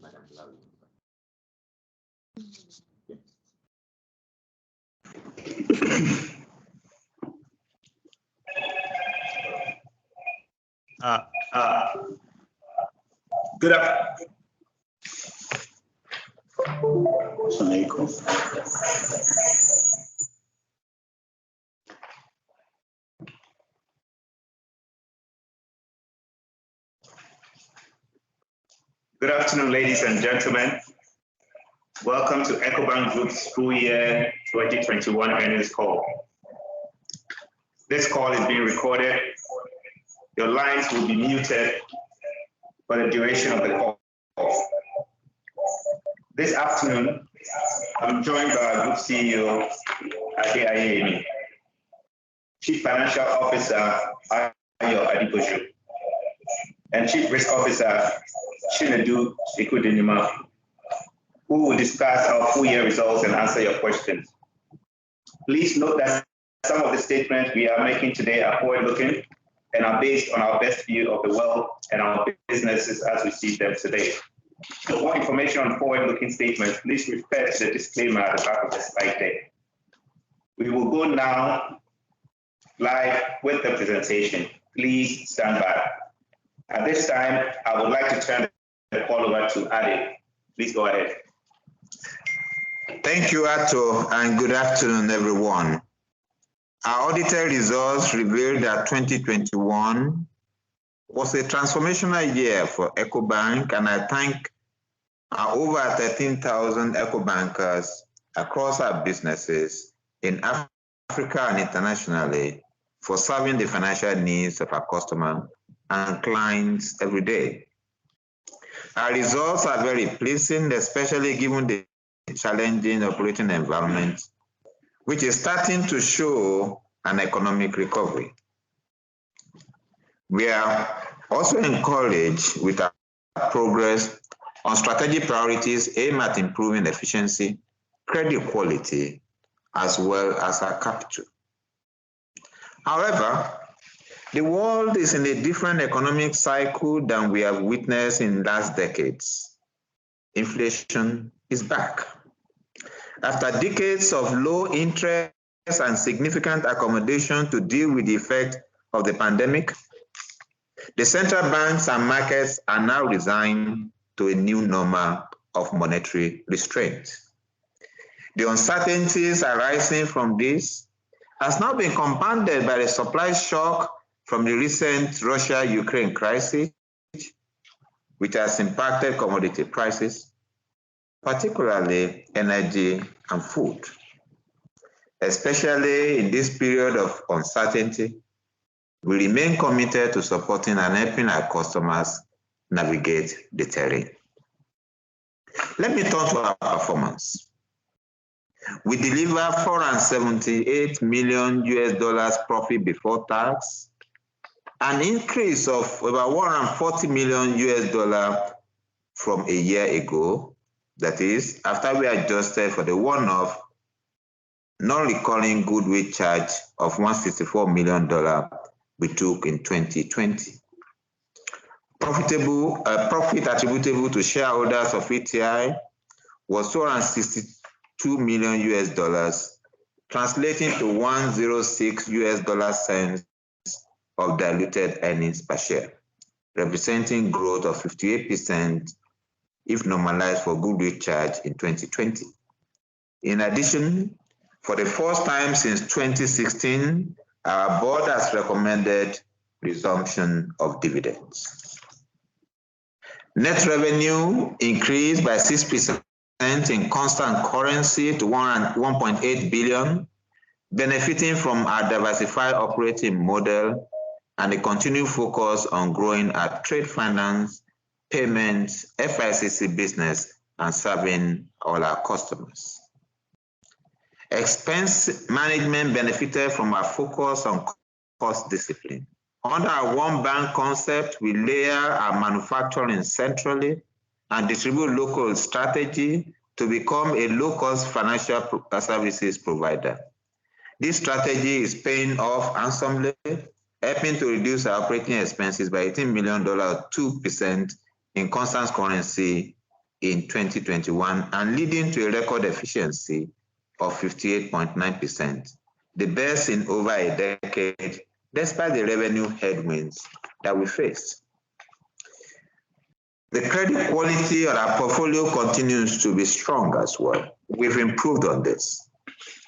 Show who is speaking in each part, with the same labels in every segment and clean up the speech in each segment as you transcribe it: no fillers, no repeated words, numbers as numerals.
Speaker 1: Good afternoon. Good afternoon, ladies and gentlemen. Welcome to Ecobank Group's full year 2021 earnings call. This call is being recorded. Your lines will be muted for the duration of the call. This afternoon, I'm joined by our Group CEO, Adequacy, Chief Financial Officer, Adequacy, and Chief Risk Officer, Chinedu Ikudinima, who will discuss our full year results and answer your questions. Please note that some of the statements we are making today are forward-looking and are based on our best view of the world and our businesses as we see them today. For more information on forward-looking statements, please refer to the disclaimer at the back of the slide deck. We will go now live with the presentation. Please stand by. At this time, I would like to turn the call over to Ade. Please go ahead.
Speaker 2: Thank you, Ato, and good afternoon, everyone. Our audited results revealed that 2021 was a transformational year for Ecobank, and I thank our over 13,000 Ecobankers across our businesses in Africa and internationally for serving the financial needs of our customers and clients every day. Our results are very pleasing, especially given the challenging operating environment, which is starting to show an economic recovery. We are also encouraged with our progress on strategic priorities aimed at improving efficiency, credit quality, as well as our capital. However, the world is in a different economic cycle than we have witnessed in last decades. Inflation is back. After decades of low interest and significant accommodation to deal with the effect of the pandemic, the central banks and markets are now resigned to a new normal of monetary restraint. The uncertainties arising from this has now been compounded by the supply shock from the recent Russia-Ukraine crisis, which has impacted commodity prices, particularly energy and food. Especially in this period of uncertainty, we remain committed to supporting and helping our customers navigate the terrain. Let me turn to our performance. We delivered $478 million profit before tax, an increase of about $140 million from a year ago. That is, after we adjusted for the one-off non-recurring goodwill charge of $164 million we took in 2020. Profit attributable to shareholders of ETI was $262 million, translating to 106 cents of diluted earnings per share, representing growth of 58% if normalized for goodwill charge in 2020. In addition, for the first time since 2016, our board has recommended resumption of dividends. Net revenue increased by 6% in constant currency to $1.8 billion, benefiting from our diversified operating model and a continued focus on growing our trade finance, payments, FICC business, and serving all our customers. Expense management benefited from our focus on cost discipline. Under our one bank concept, we layer our manufacturing centrally and distribute local strategy to become a low-cost financial services provider. This strategy is paying off handsomely, helping to reduce our operating expenses by $18 million, or 2% in constant currency in 2021 and leading to a record efficiency of 58.9%, the best in over a decade, despite the revenue headwinds that we faced. The credit quality of our portfolio continues to be strong as well. We've improved on this.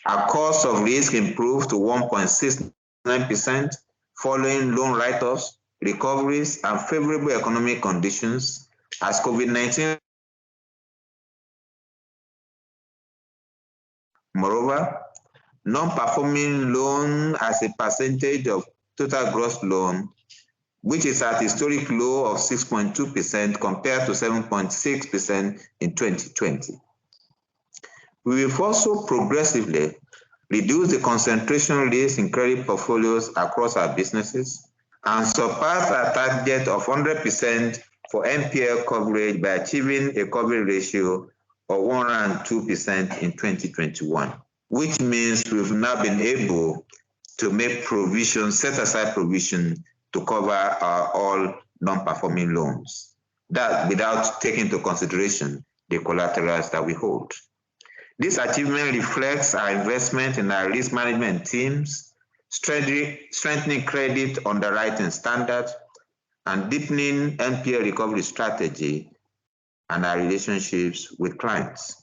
Speaker 2: Our cost of risk improved to 1.69% following loan write-offs, recoveries, and favorable economic conditions as COVID-19. Moreover, non-performing loan as a percentage of total gross loan, which is at a historic low of 6.2% compared to 7.6% in 2020. We will also progressively reduce the concentration risk in credit portfolios across our businesses and surpass our target of 100% for NPL coverage by achieving a coverage ratio of 102% in 2021, which means we've now been able to make provision, set aside provision to cover our all non-performing loans. That without taking into consideration the collaterals that we hold. This achievement reflects our investment in our risk management teams, strengthening credit underwriting standards, and deepening NPL recovery strategy and our relationships with clients.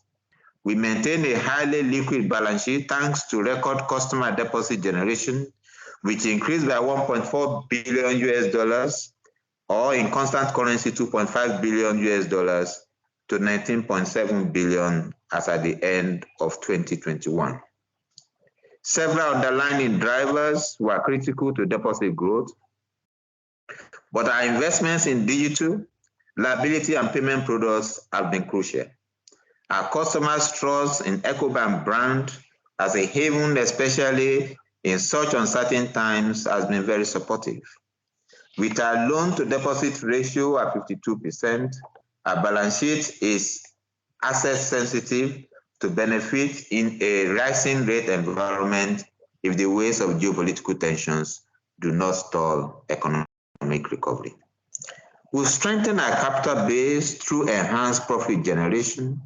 Speaker 2: We maintain a highly liquid balance sheet thanks to record customer deposit generation, which increased by $1.4 billion or in constant currency $2.5 billion to $19.7 billion as at the end of 2021. Several underlying drivers were critical to deposit growth, but our investments in digital, liability, and payment products have been crucial. Our customers' trust in Ecobank brand as a haven, especially in such uncertain times, has been very supportive. With our loan-to-deposit ratio at 52%, our balance sheet is asset sensitive to benefit in a rising rate environment if the waves of geopolitical tensions do not stall economic recovery. We'll strengthen our capital base through enhanced profit generation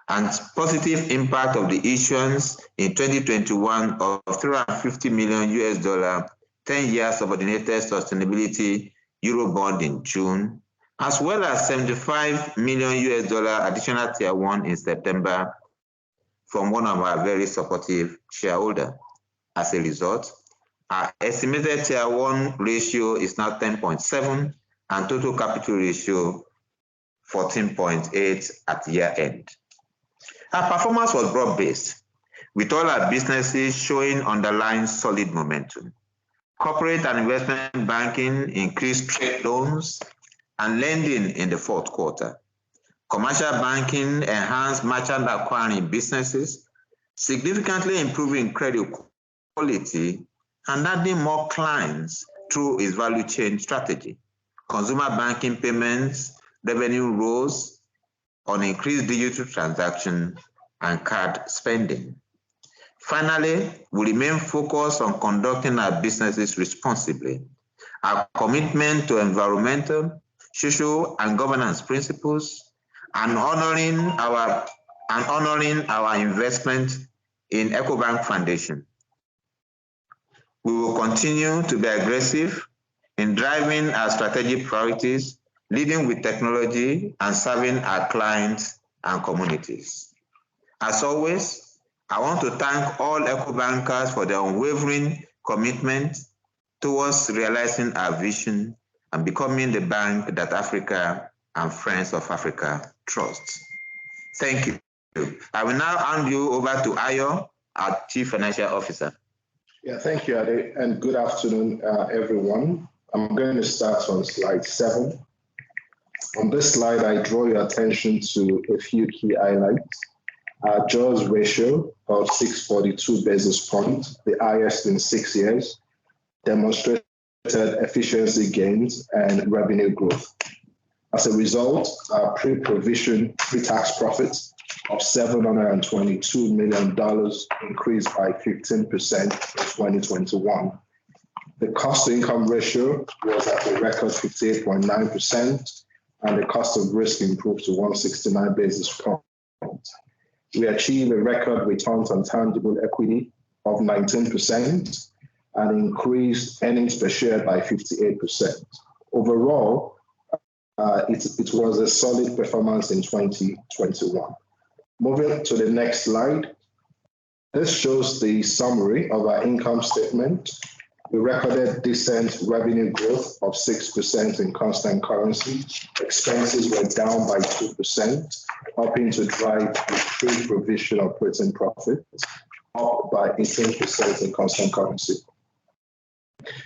Speaker 2: and positive impact of the issuance in 2021 of $350 million 10-year subordinated sustainability Eurobond in June, as well as $75 million additional Tier 1 in September from one of our very supportive shareholders. As a result, our estimated Tier 1 ratio is now 10.7 and total capital ratio 14.8 at year end. Our performance was broad-based, with all our businesses showing underlying solid momentum. Corporate and investment banking increased trade loans and lending in the fourth quarter. Commercial banking enhanced merchant acquiring businesses, significantly improving credit quality and adding more clients through its value chain strategy. Consumer banking payments revenue rose on increased digital transaction and card spending. Finally, we remain focused on conducting our businesses responsibly. Our commitment to environmental, social, and governance principles, and honoring our investment in Ecobank Foundation. We will continue to be aggressive in driving our strategic priorities, leading with technology and serving our clients and communities. As always, I want to thank all Ecobankers for their unwavering commitment towards realizing our vision and becoming the bank that Africa and friends of Africa trust. Thank you. I will now hand you over to Ayo, our Chief Financial Officer.
Speaker 3: Yeah, thank you, Ade, and good afternoon, everyone. I'm going to start on slide 7. On this slide, I draw your attention to a few key highlights. Our jaws ratio of 642 basis points, the highest in 6 years, demonstrated efficiency gains and revenue growth. As a result, our pre-provision pre-tax profits of $722 million increased by 15% in 2021. The cost-to-income ratio was at a record 58.9%, and the cost of risk improved to 169 basis points. We achieved a record return on tangible equity of 19% and increased earnings per share by 58%. Overall, it was a solid performance in 2021. Moving to the next slide. This shows the summary of our income statement. We recorded decent revenue growth of 6% in constant currency. Expenses were down by 2%, helping to drive the pre-provision operating profit up by 18% in constant currency.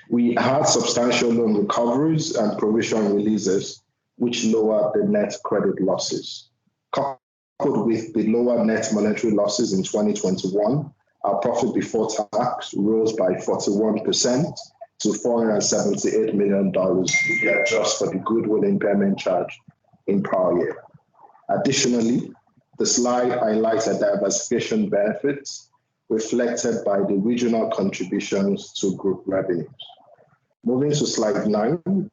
Speaker 3: We had substantial loan recoveries and provision releases, which lowered the net credit losses. Coupled with the lower net monetary losses in 2021, our profit before tax rose by 41% to $478 million if you adjust for the goodwill impairment charge in prior year. Additionally, the slide highlights a diversification benefits reflected by the regional contributions to group revenues. Moving to slide 9,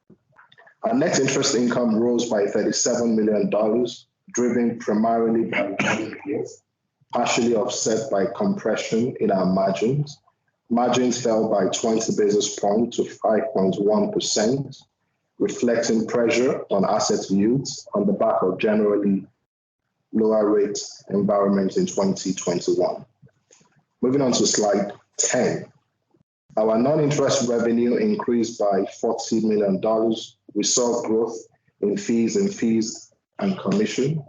Speaker 3: our net interest income rose by $37 million, driven primarily by volume growth, partially offset by compression in our margins. Margins fell by 20 basis points to 5.1%, reflecting pressure on asset yields on the back of generally lower rate environment in 2021. Moving on to slide 10. Our non-interest revenue increased by $40 million. We saw growth in fees and commission.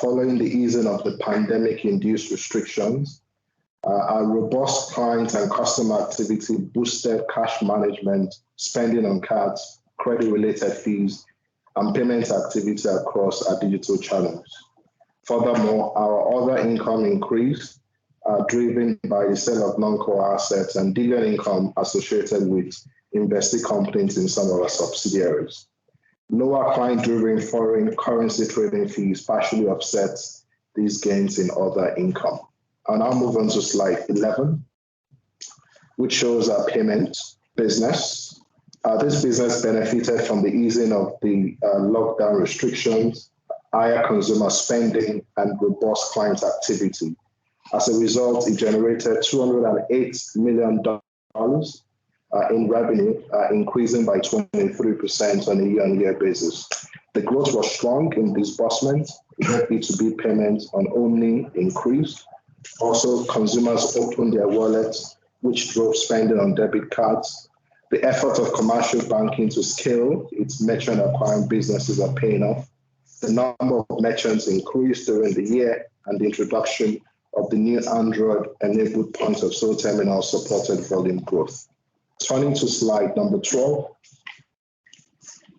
Speaker 3: Following the easing of the pandemic-induced restrictions, our robust client and customer activity boosted cash management, spending on cards, credit-related fees, and payment activity across our digital channels. Furthermore, our other income increased, driven by the sale of non-core assets and dividend income associated with invested companies in some of our subsidiaries. Lower client-driven foreign currency trading fees partially offset these gains in other income. I'll now move on to slide 11, which shows our payment business. This business benefited from the easing of the lockdown restrictions, higher consumer spending, and robust client activity. As a result, it generated $208 million in revenue, increasing by 23% on a year-on-year basis. The growth was strong in disbursement. B2B payments on Omni increased. Also, consumers opened their wallets, which drove spending on debit cards. The effort of commercial banking to scale its merchant acquiring businesses are paying off. The number of merchants increased during the year, and the introduction of the new Android-enabled point of sale terminal supported volume growth. Turning to slide number 12,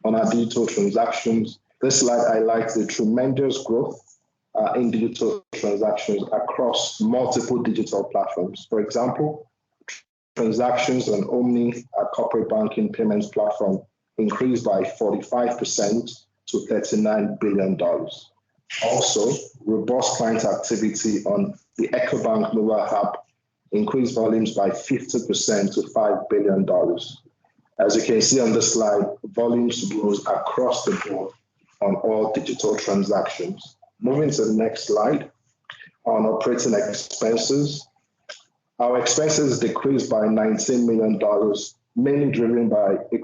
Speaker 3: on our digital transactions, this slide highlights the tremendous growth in digital transactions across multiple digital platforms. For example, transactions on Omni, our corporate banking payments platform, increased by 45% to $39 billion. Also, robust client activity on the Ecobank mobile app increased volumes by 50% to $5 billion. As you can see on the slide, volumes rose across the board on all digital transactions. Moving to the next slide, on operating expenses. Our expenses decreased by $19 million, mainly driven by a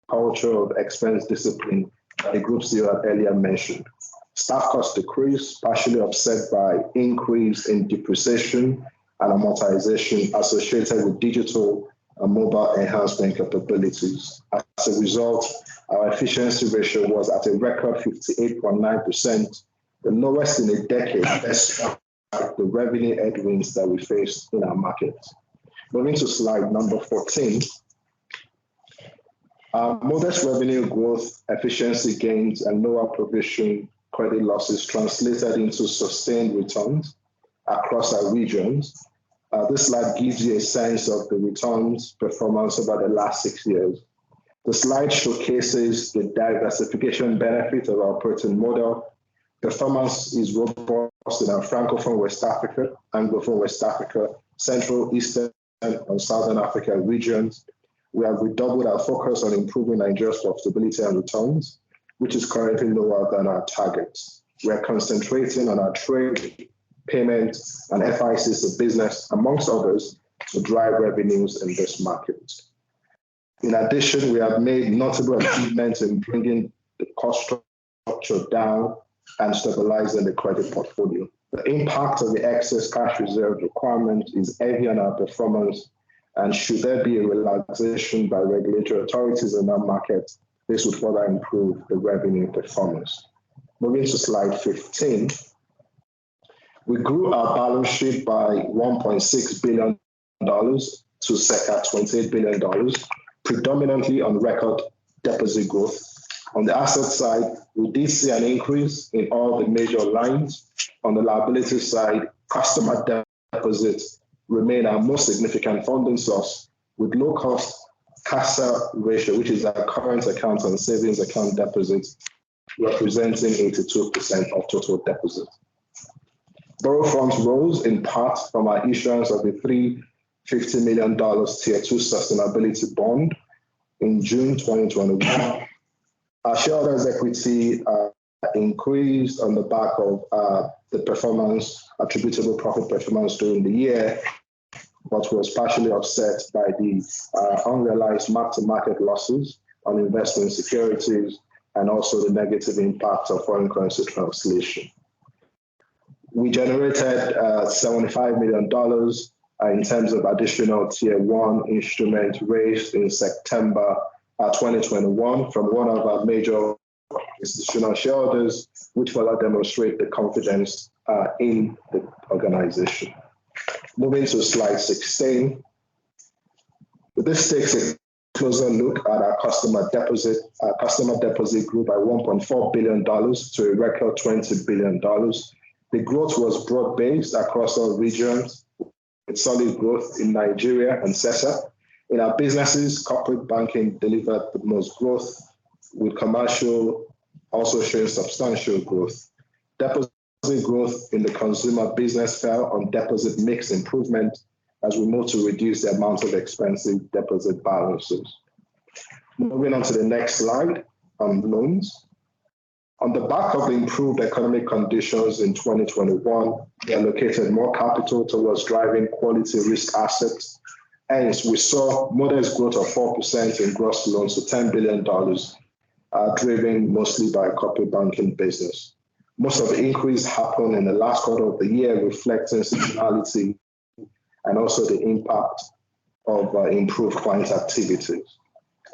Speaker 3: culture of expense discipline that the Group CEO had earlier mentioned. Staff costs decreased, partially offset by increase in depreciation and amortization associated with digital and mobile enhancement capabilities. As a result, our efficiency ratio was at a record 58.9%, the lowest in a decade, despite the revenue headwinds that we faced in our markets. Moving to slide number 14. Modest revenue growth, efficiency gains, and lower provision credit losses translated into sustained returns across our regions. This slide gives you a sense of the returns performance over the last 6 years. The slide showcases the diversification benefit of our operating model. Performance is robust in our Francophone West Africa, Anglophone West Africa, Central, Eastern, and Southern Africa regions. We have redoubled our focus on improving Nigeria's profitability and returns. which is currently lower than our target. We're concentrating on our trade, payment, and FICs business, amongst others, to drive revenues in this market. In addition, we have made notable achievements in bringing the cost structure down and stabilizing the credit portfolio. The impact of the excess cash reserve requirement is heavy on our performance, and should there be a relaxation by regulatory authorities in our market, this would further improve the revenue performance. Moving to slide 15, we grew our balance sheet by $1.6 billion to circa $28 billion, predominantly on record deposit growth. On the asset side, we did see an increase in all the major lines. On the liability side, customer deposits remain our most significant funding source, with low-cost CASA ratio, which is our current account and savings account deposits, representing 82% of total deposits. Borrow funds rose in part from our issuance of the $350 million Tier 2 sustainability bond in June 2021. Our shareholders' equity increased on the back of the performance, attributable profit performance during the year, but was partially offset by the unrealized mark-to-market losses on investment securities and also the negative impact of foreign currency translation. We generated $75 million in terms of additional Tier 1 instrument raised in September 2021 from one of our major institutional shareholders, which further demonstrate the confidence in the organization. Moving to slide 16, this takes a closer look at our customer deposit. Our customer deposit grew by $1.4 billion to a record $20 billion. The growth was broad-based across all regions, with solid growth in Nigeria and CESA. In our businesses, corporate banking delivered the most growth, with commercial also showing substantial growth. Deposit growth in the consumer business fell on deposit mix improvement as we move to reduce the amount of expensive deposit balances. Moving on to the next slide on loans. On the back of the improved economic conditions in 2021, we allocated more capital towards driving quality risk assets. Hence, we saw modest growth of 4% in gross loans to $10 billion, driven mostly by corporate banking business. Most of the increase happened in the last quarter of the year, reflecting seasonality and also the impact of improved client activities.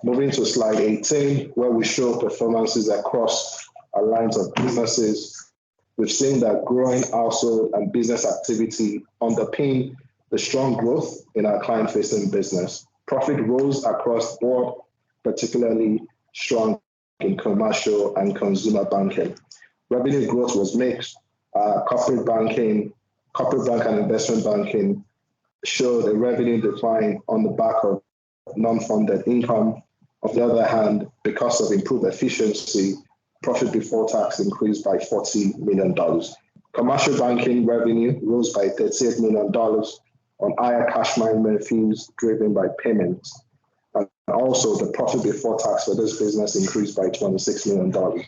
Speaker 3: Moving to slide 18, where we show performances across our lines of businesses. We've seen that growing household and business activity underpin the strong growth in our client-facing business. Profit rose across the board, particularly strong in commercial and consumer banking. Revenue growth was mixed. Corporate bank and investment banking showed a revenue decline on the back of non-funded income. On the other hand, because of improved efficiency, profit before tax increased by $40 million. Commercial banking revenue rose by $38 million on higher cash management fees driven by payments. And also the profit before tax for this business increased by $26 million.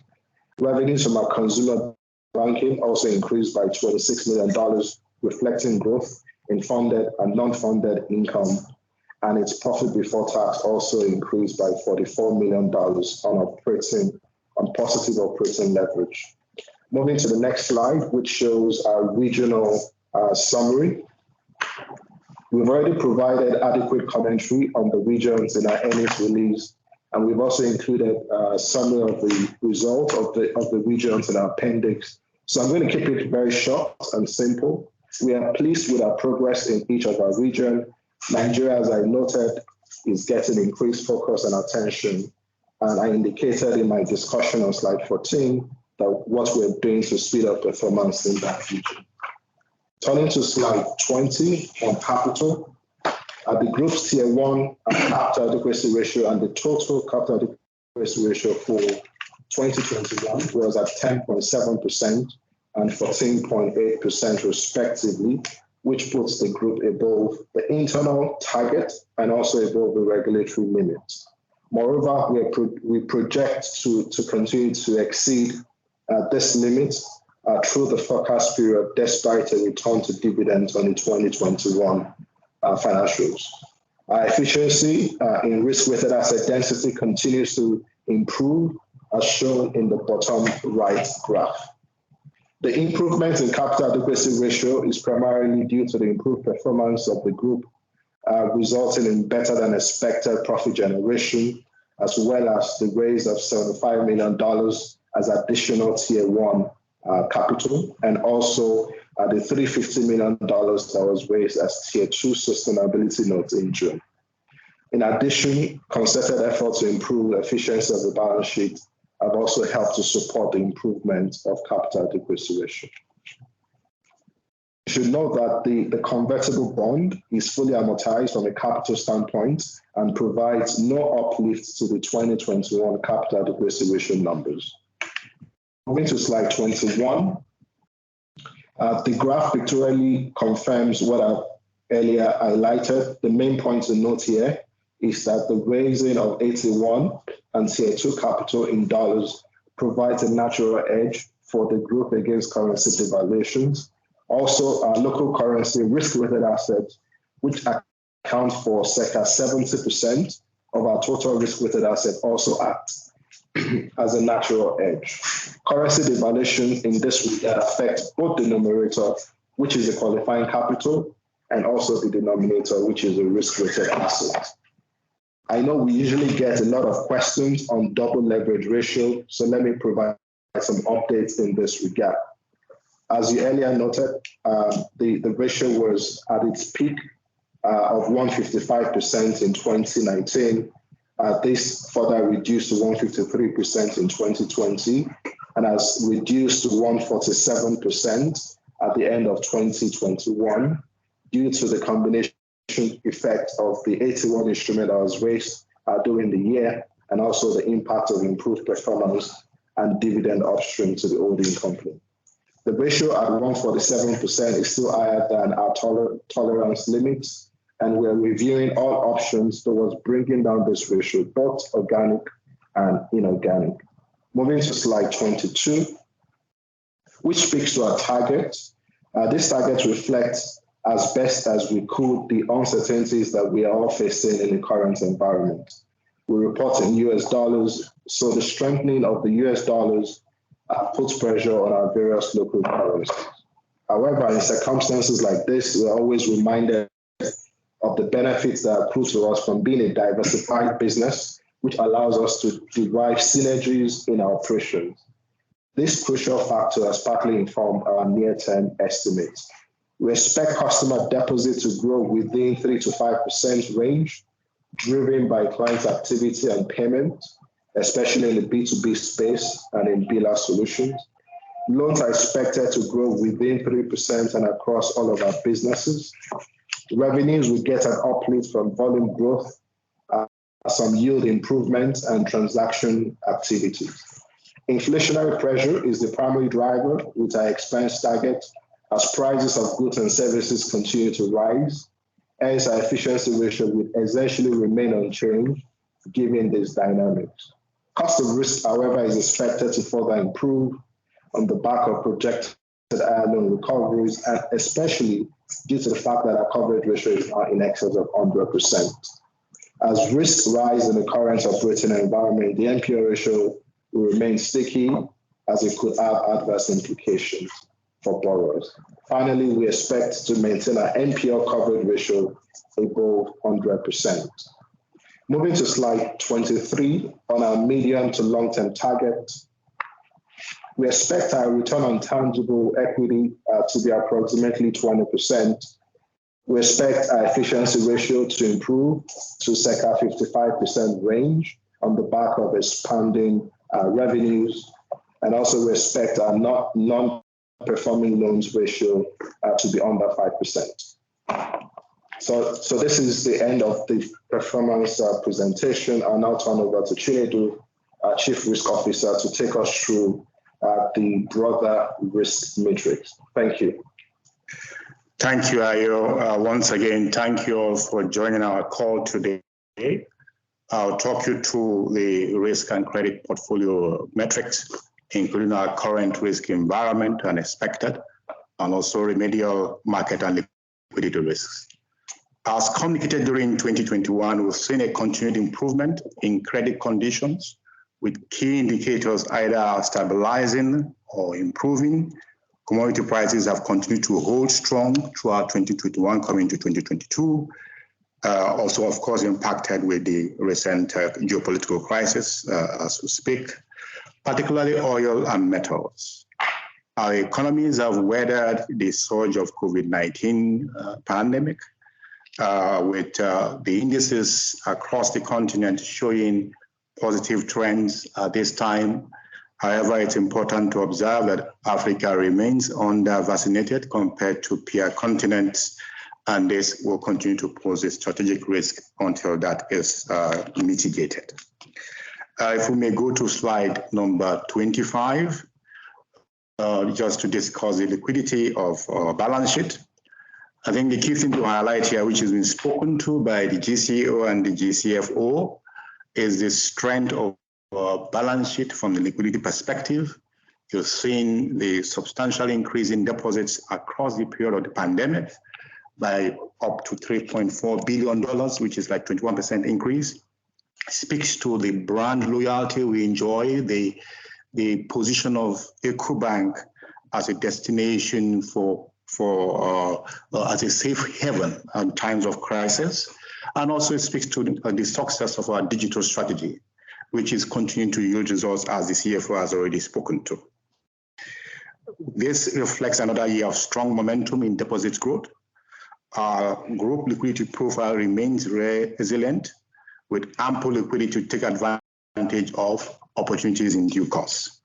Speaker 3: Revenues from our consumer banking also increased by $26 million, reflecting growth in funded and non-funded income. And its profit before tax also increased by $44 million on positive operating leverage. Moving to the next slide, which shows our regional summary. We've already provided adequate commentary on the regions in our earnings release, and we've also included a summary of the results of the regions in our appendix. So I'm going to keep it very short and simple. We are pleased with our progress in each of our regions. Nigeria, as I noted, is getting increased focus and attention. And I indicated in my discussion on slide 14 that what we're doing to speed up performance in that region. Turning to slide 20 on capital, the group's Tier 1 capital adequacy ratio and the total capital adequacy ratio for 2021 was at 10.7% and 14.8% respectively, which puts the group above the internal target and also above the regulatory limits. Moreover, we project to continue to exceed this limit through the forecast period, despite a return to dividends on the 2021 financials. Our efficiency in risk-weighted asset density continues to improve, as shown in the bottom right graph. The improvement in capital adequacy ratio is primarily due to the improved performance of the group, resulting in better than expected profit generation, as well as the raise of $75 million as additional Tier 1 capital, and also the $350 million that was raised as Tier 2 sustainability notes in June. In addition, concerted efforts to improve the efficiency of the balance sheet have also helped to support the improvement of capital adequacy ratio. You should note that the convertible bond is fully amortized from a capital standpoint and provides no uplift to the 2021 capital adequacy ratio numbers. Moving to slide 21, the graph pictorially confirms what I earlier highlighted. The main point to note here is that the raising of 81 and Tier 2 capital in dollars provides a natural edge for the group against currency devaluations. Also, our local currency risk-weighted assets, which account for circa 70% of our total risk-weighted assets, also act as a natural edge. Currency devaluation in this regard affects both the numerator, which is the qualifying capital, and also the denominator, which is a risk-weighted asset. I know we usually get a lot of questions on double leverage ratio, so let me provide some updates in this regard. As you earlier noted, the ratio was at its peak of 155% in 2019. This further reduced to 153% in 2020 and has reduced to 147% at the end of 2021 due to the combination effect of the 81 instrument that was raised during the year, and also the impact of improved performance and dividend upstream to the holding company. The ratio at 147% is still higher than our tolerance limits, and we're reviewing all options towards bringing down this ratio, both organic and inorganic. Moving to slide 22, which speaks to our target. This target reflects as best as we could the uncertainties that we are all facing in the current environment. We report in US dollars, so the strengthening of the US dollars puts pressure on our various local currencies. However, in circumstances like this, we're always reminded of the benefits that accrue to us from being a diversified business, which allows us to derive synergies in our operations. This crucial factor has partly informed our near-term estimates. We expect customer deposits to grow within 3 to 5% range, driven by client activity and payment, especially in the B2B space and in biller solutions. Loans are expected to grow within 3% and across all of our businesses. Revenues will get an uplift from volume growth, some yield improvements, and transaction activities. Inflationary pressure is the primary driver with our expense target as prices of goods and services continue to rise. Hence, our efficiency ratio would essentially remain unchanged given these dynamics. Cost of risk, however, is expected to further improve on the back of projected loan recoveries, and especially due to the fact that our coverage ratio is now in excess of 100%. As risks rise in the current operating environment, the NPL ratio will remain sticky as it could have adverse implications for borrowers. Finally, we expect to maintain our NPL coverage ratio above 100%. Moving to slide 23 on our medium to long-term target. We expect our return on tangible equity to be approximately 20%. We expect our efficiency ratio to improve to circa 55% range on the back of expanding revenues. And also we expect our non-performing loans ratio to be under 5%. So this is the end of the performance presentation. I'll now turn over to Chinedu, our Chief Risk Officer, to take us through the broader risk matrix. Thank you.
Speaker 4: Thank you, Ayo. Once again, thank you all for joining our call today. I'll talk you through the risk and credit portfolio metrics, including our current risk environment and expected, and also remedial market and liquidity risks. As communicated during 2021, we've seen a continued improvement in credit conditions, with key indicators either stabilizing or improving. Commodity prices have continued to hold strong throughout 2021, coming to 2022. Also, of course, impacted with the recent geopolitical crisis as we speak, particularly oil and metals. Our economies have weathered the surge of COVID-19 pandemic, with the indices across the continent showing positive trends at this time. However, it's important to observe that Africa remains under-vaccinated compared to peer continents, and this will continue to pose a strategic risk until that is mitigated. If we may go to slide number 25, just to discuss the liquidity of our balance sheet. I think the key thing to highlight here, which has been spoken to by the GCO and the GCFO, is the strength of our balance sheet from the liquidity perspective. You've seen the substantial increase in deposits across the period of the pandemic by up to $3.4 billion, which is like 21% increase. Speaks to the brand loyalty we enjoy, the position of Ecobank as a destination as a safe haven in times of crisis. And also it speaks to the success of our digital strategy, which is continuing to yield results, as the CFO has already spoken to. This reflects another year of strong momentum in deposits growth. Our group liquidity profile remains resilient, with ample liquidity to take advantage of opportunities in due course.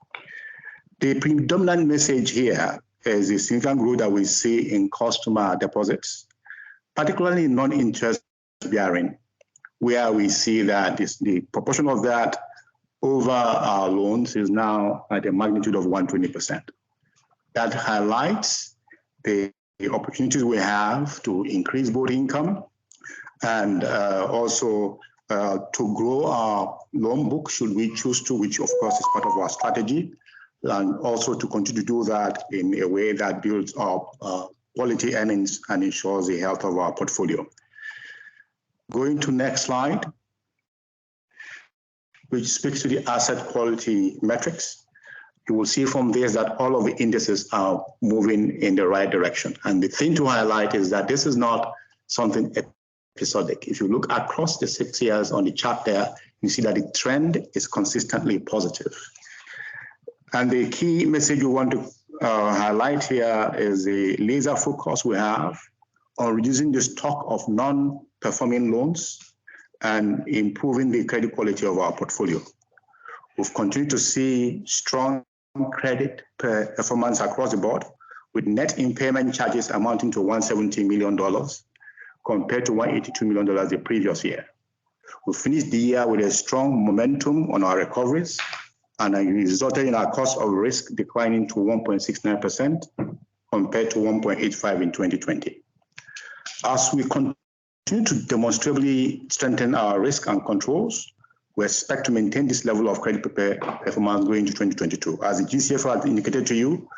Speaker 4: The predominant message here is the significant growth that we see in customer deposits, particularly non-interest bearing, where we see that the proportion of that over our loans is now at a magnitude of 120%. That highlights the opportunities we have to increase both income and also to grow our loan book should we choose to, which of course is part of our strategy, and also to continue to do that in a way that builds up quality earnings and ensures the health of our portfolio. Going to next slide, which speaks to the asset quality metrics. You will see from this that all of the indices are moving in the right direction. And the thing to highlight is that this is not something episodic. If you look across the 6 years on the chart there, you see that the trend is consistently positive. And the key message we want to highlight here is the laser focus we have on reducing the stock of non-performing loans and improving the credit quality of our portfolio. We've continued to see strong credit performance across the board, with net impairment charges amounting to $170 million compared to $182 million the previous year. We finished the year with a strong momentum on our recoveries, and it resulted in our cost of risk declining to 1.69% compared to 1.85% in 2020. As we continue to demonstrably strengthen our risk and controls, we expect to maintain this level of credit performance going into 2022. As the GCF has indicated to you,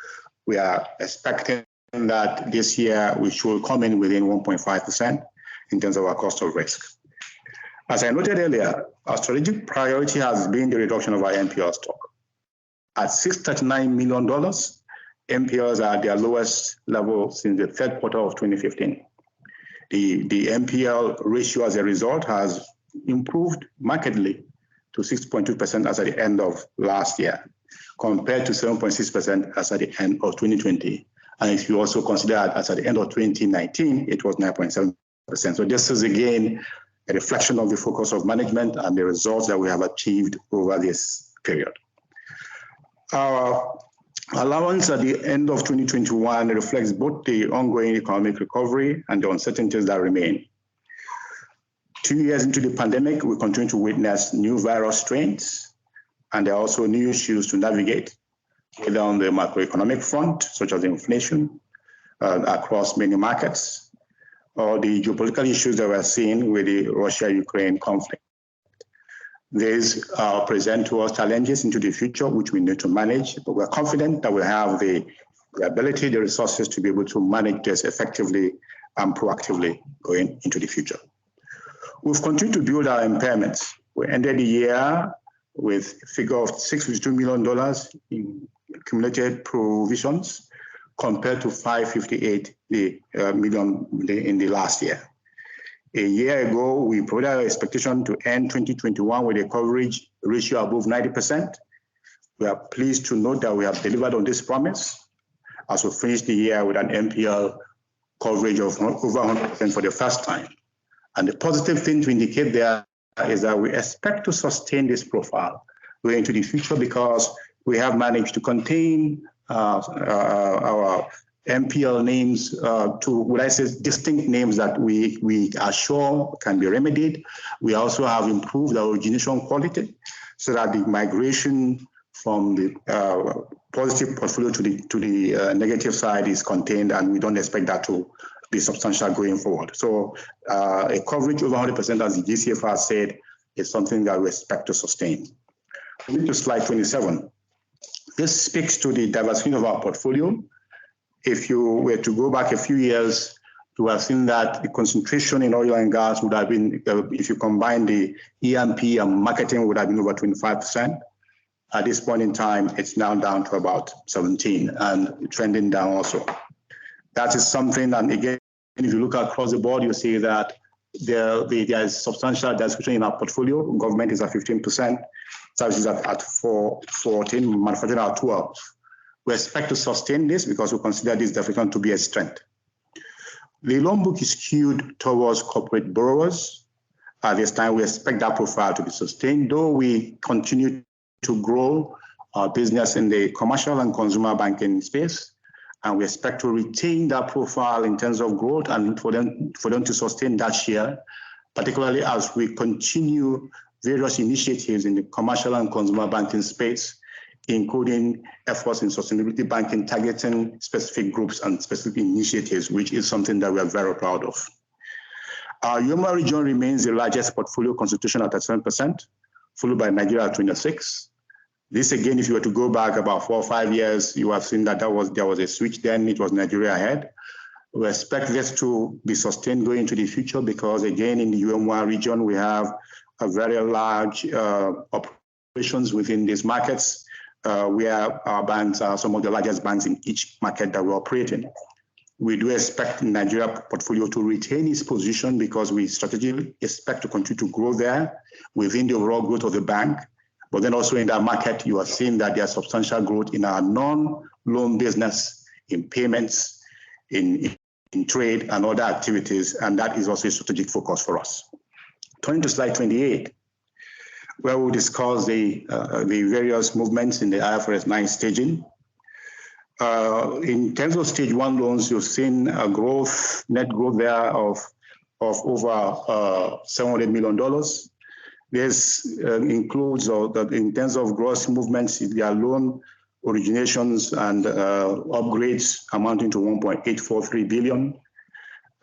Speaker 4: we are expecting that this year we should come in within 1.5% in terms of our cost of risk. As I noted earlier, our strategic priority has been the reduction of our NPL stock. At $639 million, NPLs are at their lowest level since the third quarter of 2015. The NPL ratio as a result has improved markedly to 6.2% as at the end of last year, compared to 7.6% as at the end of 2020. And if you also consider as at the end of 2019, it was 9.7%. So this is again a reflection of the focus of management and the results that we have achieved over this period. Our allowance at the end of 2021 reflects both the ongoing economic recovery and the uncertainties that remain. 2 years into the pandemic, we continue to witness new virus strains, and there are also new issues to navigate, whether on the macroeconomic front, such as inflation across many markets, or the geopolitical issues that we're seeing with the Russia-Ukraine conflict. These present to us challenges into the future, which we need to manage, but we're confident that we have the ability, the resources to be able to manage this effectively and proactively going into the future. We've continued to build our impairments. We ended the year with a figure of $652 million in accumulated provisions compared to $558 million in the last year. A year ago, we provided our expectation to end 2021 with a coverage ratio above 90%. We are pleased to note that we have delivered on this promise as we finish the year with an NPL coverage of over 100% for the first time. And the positive thing to indicate there is that we expect to sustain this profile going into the future because we have managed to contain our NPL names to what I say distinct names that we are sure can be remedied. We also have improved our origination quality so that the migration from the positive portfolio to the negative side is contained, and we don't expect that to be substantial going forward. So a coverage over 100%, as the GCFR said, is something that we expect to sustain. Moving to slide 27. This speaks to the diversity of our portfolio. If you were to go back a few years, you have seen that the concentration in oil and gas would have been, if you combine the E&P and marketing, would have been over 25%. At this point in time, it's now down to about 17 and trending down also. That is something, and again, if you look across the board, you see that there is substantial diversification in our portfolio. Government is at 15%, services at 14, manufacturing at 12. We expect to sustain this because we consider this diversification to be a strength. The loan book is skewed towards corporate borrowers. At this time, we expect that profile to be sustained, though we continue to grow our business in the commercial and consumer banking space. And we expect to retain that profile in terms of growth and for them to sustain that share, particularly as we continue various initiatives in the commercial and consumer banking space, including efforts in sustainability banking, targeting specific groups and specific initiatives, which is something that we are very proud of. Our UMA region remains the largest portfolio concentration at 7%, followed by Nigeria at 26%. This again, if you were to go back about 4 or 5 years, you have seen that there was a switch then, it was Nigeria ahead. We expect this to be sustained going into the future because again, in the UMA region, we have a very large operations within these markets where our banks are some of the largest banks in each market that we operate in. We do expect Nigeria portfolio to retain its position because we strategically expect to continue to grow there within the overall growth of the bank. But then also in that market, you are seeing that there's substantial growth in our non-loan business, in payments, in trade and other activities, and that is also a strategic focus for us. Turning to slide 28, where we'll discuss the various movements in the IFRS 9 staging. In terms of stage 1 loans, you've seen a growth, net growth there of over $700 million. This includes, in terms of gross movements, there are loan originations and upgrades amounting to $1.843 billion,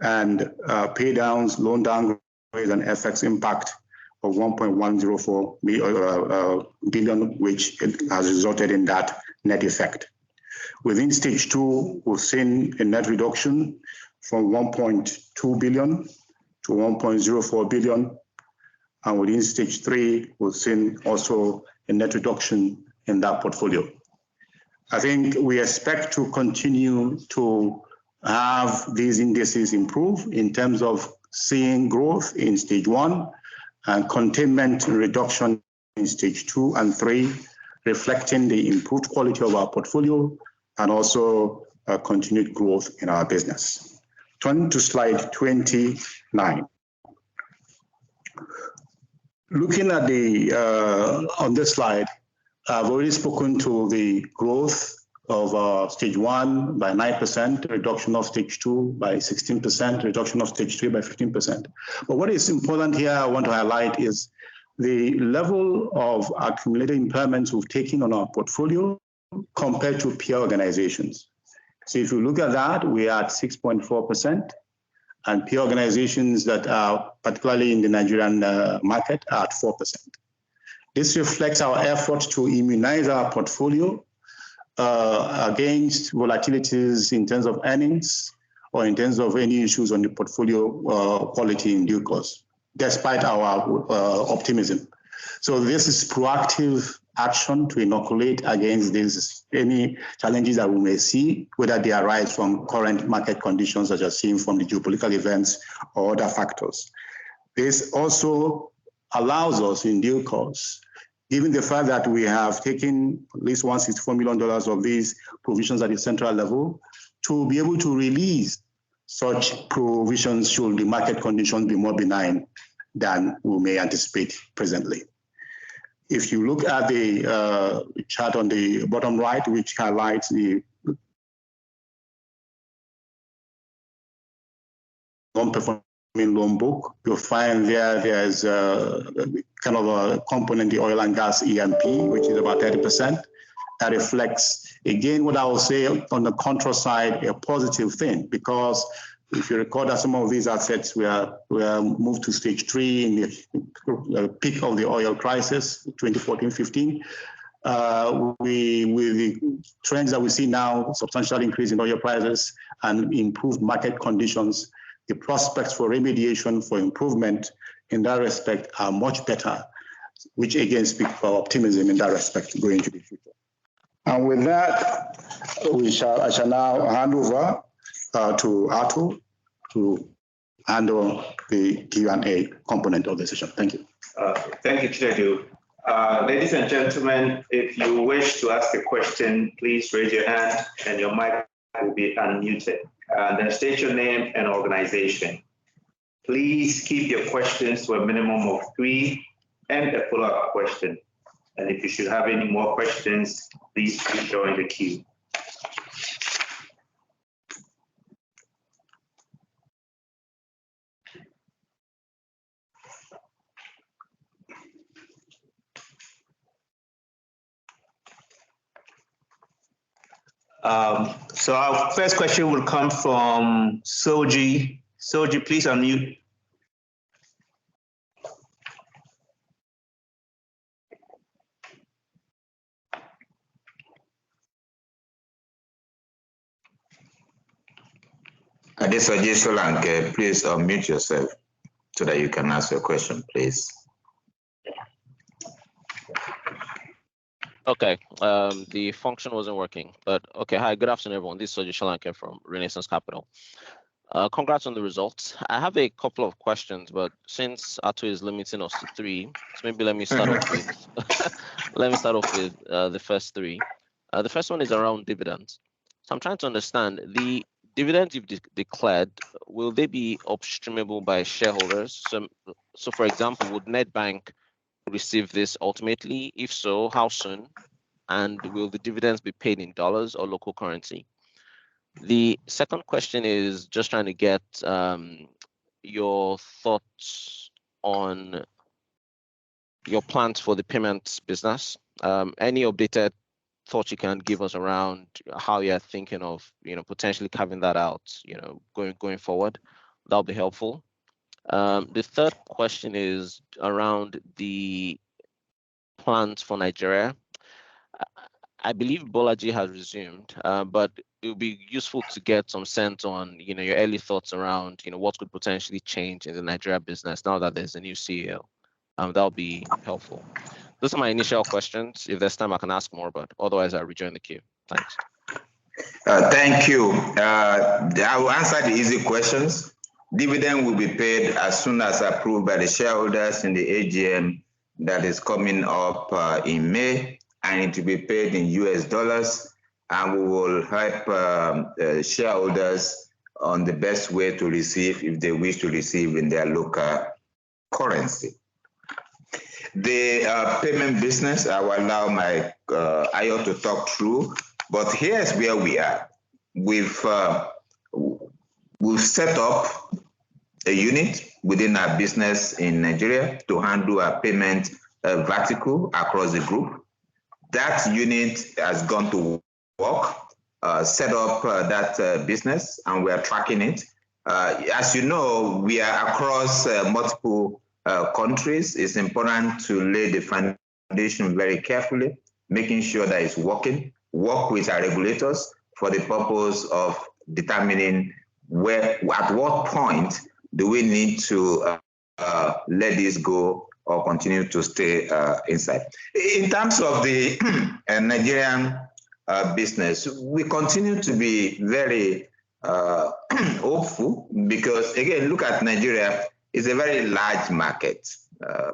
Speaker 4: and pay downs, loan downgrades, and FX impact of $1.104 billion, which has resulted in that net effect. Within stage 2, we've seen a net reduction from $1.2 billion to $1.04 billion. And within stage 3, we've seen also a net reduction in that portfolio. I think we expect to continue to have these indices improve in terms of seeing growth in stage 1 and containment and reduction in stage 2 and 3, reflecting the improved quality of our portfolio and also continued growth in our business. Turning to slide 29. Looking at on this slide, I've already spoken to the growth of stage 1 by 9%, reduction of stage 2 by 16%, reduction of stage 3 by 15%. But what is important here, I want to highlight, is the level of accumulated impairments we've taken on our portfolio compared to peer organizations. So if you look at that, we are at 6.4%. And peer organizations that are particularly in the Nigerian market are at 4%. This reflects our effort to immunize our portfolio against volatilities in terms of earnings or in terms of any issues on the portfolio quality in due course, despite our optimism. So this is proactive action to inoculate against any challenges that we may see, whether they arise from current market conditions such as seen from the geopolitical events or other factors. This also allows us in due course, given the fact that we have taken at least $164 million of these provisions at the central level, to be able to release such provisions should the market conditions be more benign than we may anticipate presently. If you look at the chart on the bottom right, which highlights the non-performing loan book, you'll find there's kind of a component, the oil and gas EMP, which is about 30%. That reflects, again, what I will say on the contra side, a positive thing, because if you recall that some of these assets were moved to stage 3 in the peak of the oil crisis, 2014-15. With the trends that we see now, substantial increase in oil prices and improved market conditions, the prospects for remediation, for improvement in that respect are much better, which again speaks for optimism in that respect going into the future. And with that, I shall now hand over to Arthur to handle the Q&A component of the session. Thank you.
Speaker 1: Thank you, Chinedu. Ladies and gentlemen, if you wish to ask a question, please raise your hand and your mic will be unmuted. Then state your name and organization. Please keep your questions to a minimum of 3 and a follow-up question. And if you should have any more questions, please join the queue. So our first question will come from Soji. Soji, please unmute.
Speaker 2: Adequacy Solanke, please unmute yourself so that you can ask your question, please.
Speaker 5: Okay, the function wasn't working, but okay. Hi, good afternoon, everyone. This is Soji Shalanke from Renaissance Capital. Congrats on the results. I have a couple of questions, but since Atu is limiting us to 3, so maybe let me start off with the first 3. The first one is around dividends. So I'm trying to understand the dividends you've declared. Will they be upstreamable by shareholders? So for example, would Nedbank receive this ultimately? If so, how soon? And will the dividends be paid in dollars or local currency? The second question is just trying to get your thoughts on your plans for the payments business. Any updated thoughts you can give us around how you're thinking of, potentially carving that out, going forward? That'll be helpful. The third question is around the plans for Nigeria. I believe Bolaji has resumed, but it would be useful to get some sense on, your early thoughts around, what could potentially change in the Nigeria business now that there's a new CEO. That'll be helpful. Those are my initial questions. If there's time, I can ask more, but otherwise I'll rejoin the queue. Thanks.
Speaker 2: Thank you. I will answer the easy questions. Dividend will be paid as soon as approved by the shareholders in the AGM that is coming up in May, and it will be paid in US dollars, and we will help shareholders on the best way to receive if they wish to receive in their local currency. The payment business, I will allow my Ayo to talk through, but here's where we are. We've set up a unit within our business in Nigeria to handle our payment vertical across the group. That unit has gone to work, set up that business, and we are tracking it. As you know, we are across multiple countries. It's important to lay the foundation very carefully, making sure that it's working, work with our regulators for the purpose of determining at what point do we need to let this go or continue to stay inside. In terms of the Nigerian business, we continue to be very hopeful because, again, look at Nigeria. It's a very large market,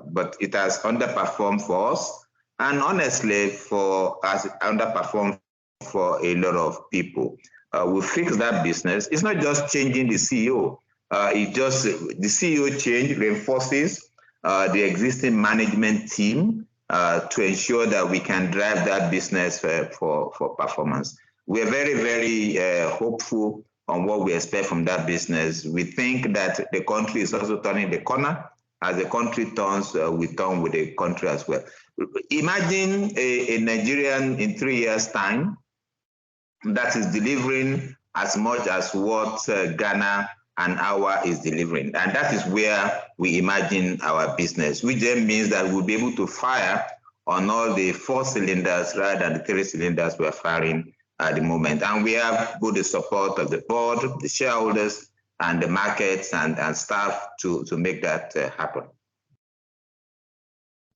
Speaker 2: but it has underperformed for us, and honestly, has underperformed for a lot of people. We fixed that business. It's not just changing the CEO. The CEO change reinforces the existing management team to ensure that we can drive that business for performance. We're very, very hopeful on what we expect from that business. We think that the country is also turning the corner. As the country turns, we turn with the country as well. Imagine a Nigerian in 3 years' time that is delivering as much as what Ghana and our is delivering. And that is where we imagine our business, which then means that we'll be able to fire on all the 4 cylinders rather than the 3 cylinders we're firing at the moment. And we have good support of the board, the shareholders, and the markets and staff to make that happen.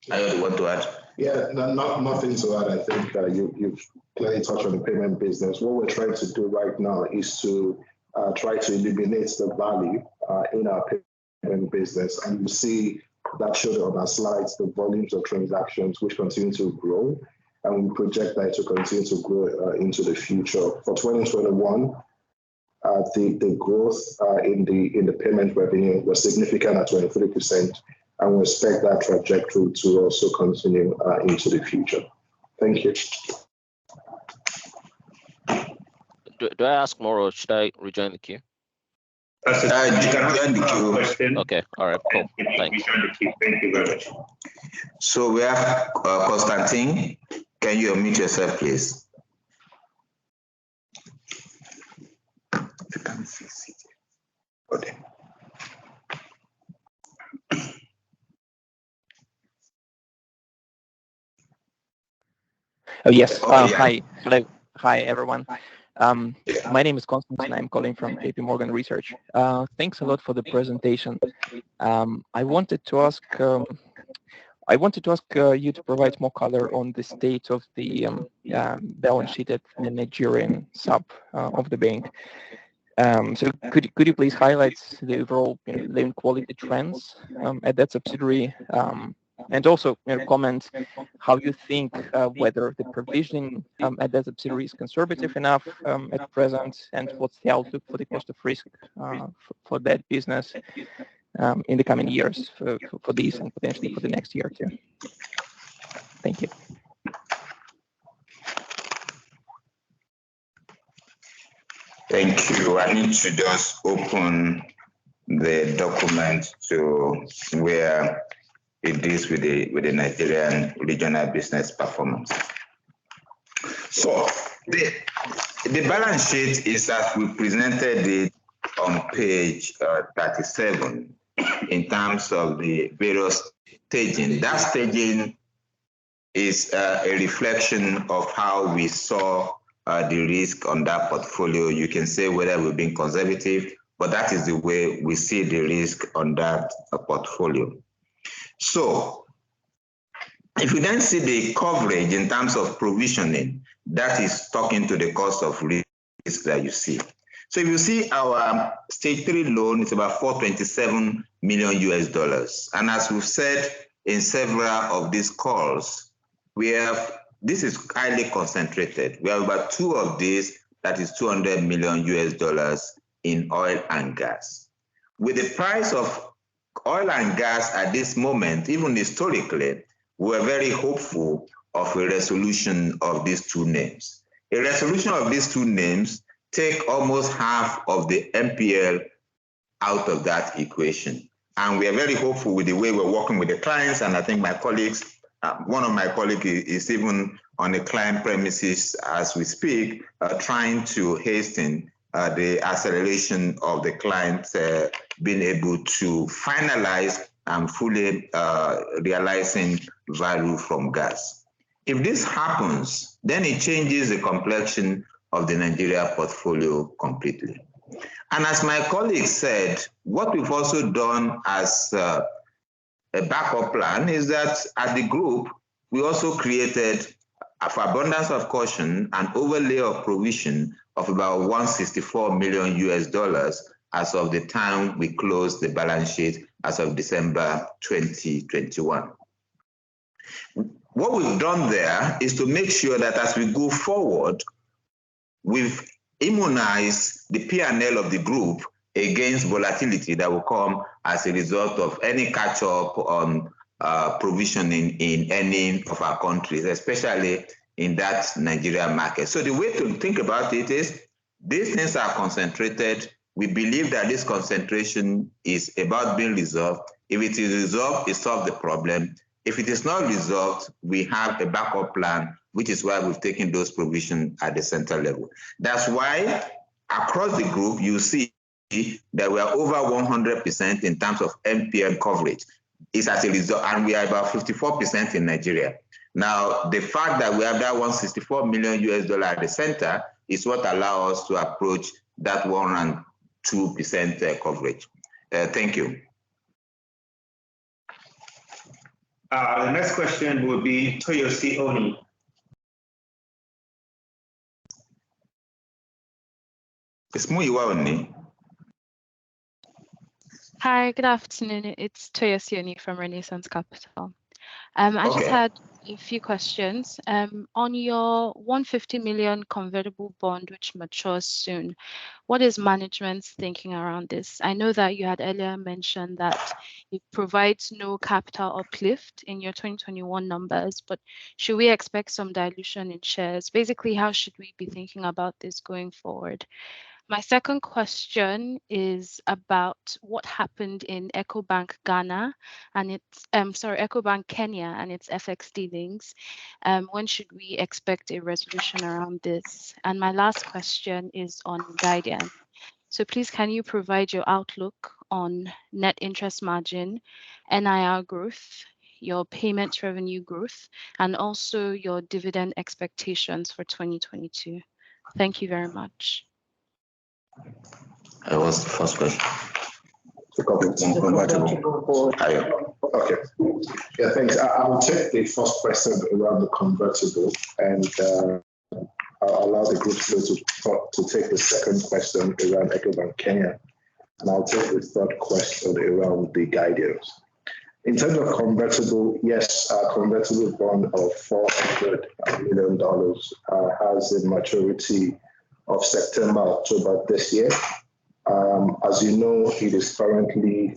Speaker 2: I want to add.
Speaker 3: Yeah, nothing to add. I think you've clearly touched on the payment business. What we're trying to do right now is to try to eliminate the value in our payment business. And you see that showed on our slides, the volumes of transactions which continue to grow. And we project that to continue to grow into the future. For 2021, the growth in the payment revenue was significant at 23%. And we expect that trajectory to also continue into the future. Thank you.
Speaker 5: Do I ask more, or should I rejoin the queue?
Speaker 2: You can join the queue.
Speaker 5: Okay, all right, cool. Thanks.
Speaker 1: Thank you very much.
Speaker 2: So we have Constantine. Can you unmute yourself, please? You can see it. Okay.
Speaker 6: Oh, yes.
Speaker 2: Yeah.
Speaker 6: Hi. Hello. Hi, everyone. My name is Constantine. I'm calling from JP Morgan Research. Thanks a lot for the presentation. I wanted to ask you to provide more color on the state of the balance sheet at the Nigerian sub of the bank. So could you please highlight the overall loan quality trends at that subsidiary, and also comment how you think whether the provisioning at that subsidiary is conservative enough at present, and what's the outlook for the cost of risk for that business in the coming years for these and potentially for the next year too. Thank you.
Speaker 2: Thank you. I need to just open the document to where it deals with the Nigerian regional business performance. So the balance sheet is as we presented it on page 37 in terms of the various staging. That staging is a reflection of how we saw the risk on that portfolio. You can say whether we're being conservative, but that is the way we see the risk on that portfolio. So if we then see the coverage in terms of provisioning, that is talking to the cost of risk that you see. So if you see our stage 3 loan, it's about $427 million. And as we've said in several of these calls, this is highly concentrated. We have about 2 of these, that is $200 million in oil and gas. With the price of oil and gas at this moment, even historically, we're very hopeful of a resolution of these 2 names. A resolution of these 2 names take almost half of the NPL out of that equation. And we are very hopeful with the way we're working with the clients. And I think my colleagues, one of my colleagues is even on the client premises as we speak, trying to hasten the acceleration of the client being able to finalize and fully realizing value from gas. If this happens, then it changes the complexion of the Nigeria portfolio completely. And as my colleague said, what we've also done as a backup plan is that at the group, we also created, for abundance of caution, an overlay of provision of about $164 million as of the time we closed the balance sheet as of December 2021. What we've done there is to make sure that as we go forward, we've immunized the P&L of the group against volatility that will come as a result of any catch-up on provisioning in any of our countries, especially in that Nigeria market. So the way to think about it is these things are concentrated. We believe that this concentration is about being resolved. If it is resolved, it solves the problem. If it is not resolved, we have a backup plan, which is why we've taken those provisions at the central level. That's why across the group, you see that we are over 100% in terms of NPL coverage. It's as a result, and we are about 54% in Nigeria. Now, the fact that we have that $164 million at the center is what allows us to approach that 102% coverage. Thank you.
Speaker 1: The next question will be Toyosi Oni.
Speaker 2: It's Muyiwa Oni.
Speaker 7: Hi, good afternoon. It's Toyosi Oni from Renaissance Capital. I just had a few questions. On your 150 million convertible bond, which matures soon, what is management's thinking around this? I know that you had earlier mentioned that it provides no capital uplift in your 2021 numbers, but should we expect some dilution in shares? Basically, how should we be thinking about this going forward? My second question is about what happened in Ecobank Ghana and its Ecobank Kenya and its FX dealings. When should we expect a resolution around this? And my last question is on guidance. So please, can you provide your outlook on net interest margin, NIR growth, your payment revenue growth, and also your dividend expectations for 2022? Thank you very much.
Speaker 2: What's the first question?
Speaker 3: Okay. Yeah, thanks. I'll take the first question around the convertible, and I'll allow the group to take the second question around Ecobank Kenya, and I'll take the third question around the guidance. In terms of convertible, yes, our convertible bond of $400 million has a maturity of September, October this year. As you know, it is currently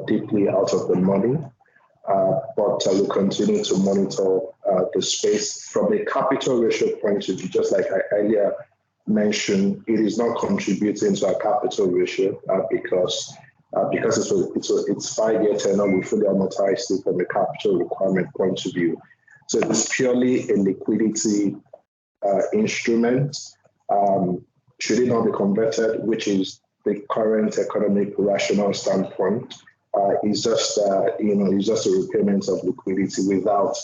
Speaker 3: deeply out of the money, but we'll continue to monitor the space. From a capital ratio point of view, just like I earlier mentioned, it is not contributing to our capital ratio because it's 5-year tenor, we fully amortized it from a capital requirement point of view. So it's purely a liquidity instrument. Should it not be converted, which is the current economic rational standpoint, is just it's just a repayment of liquidity without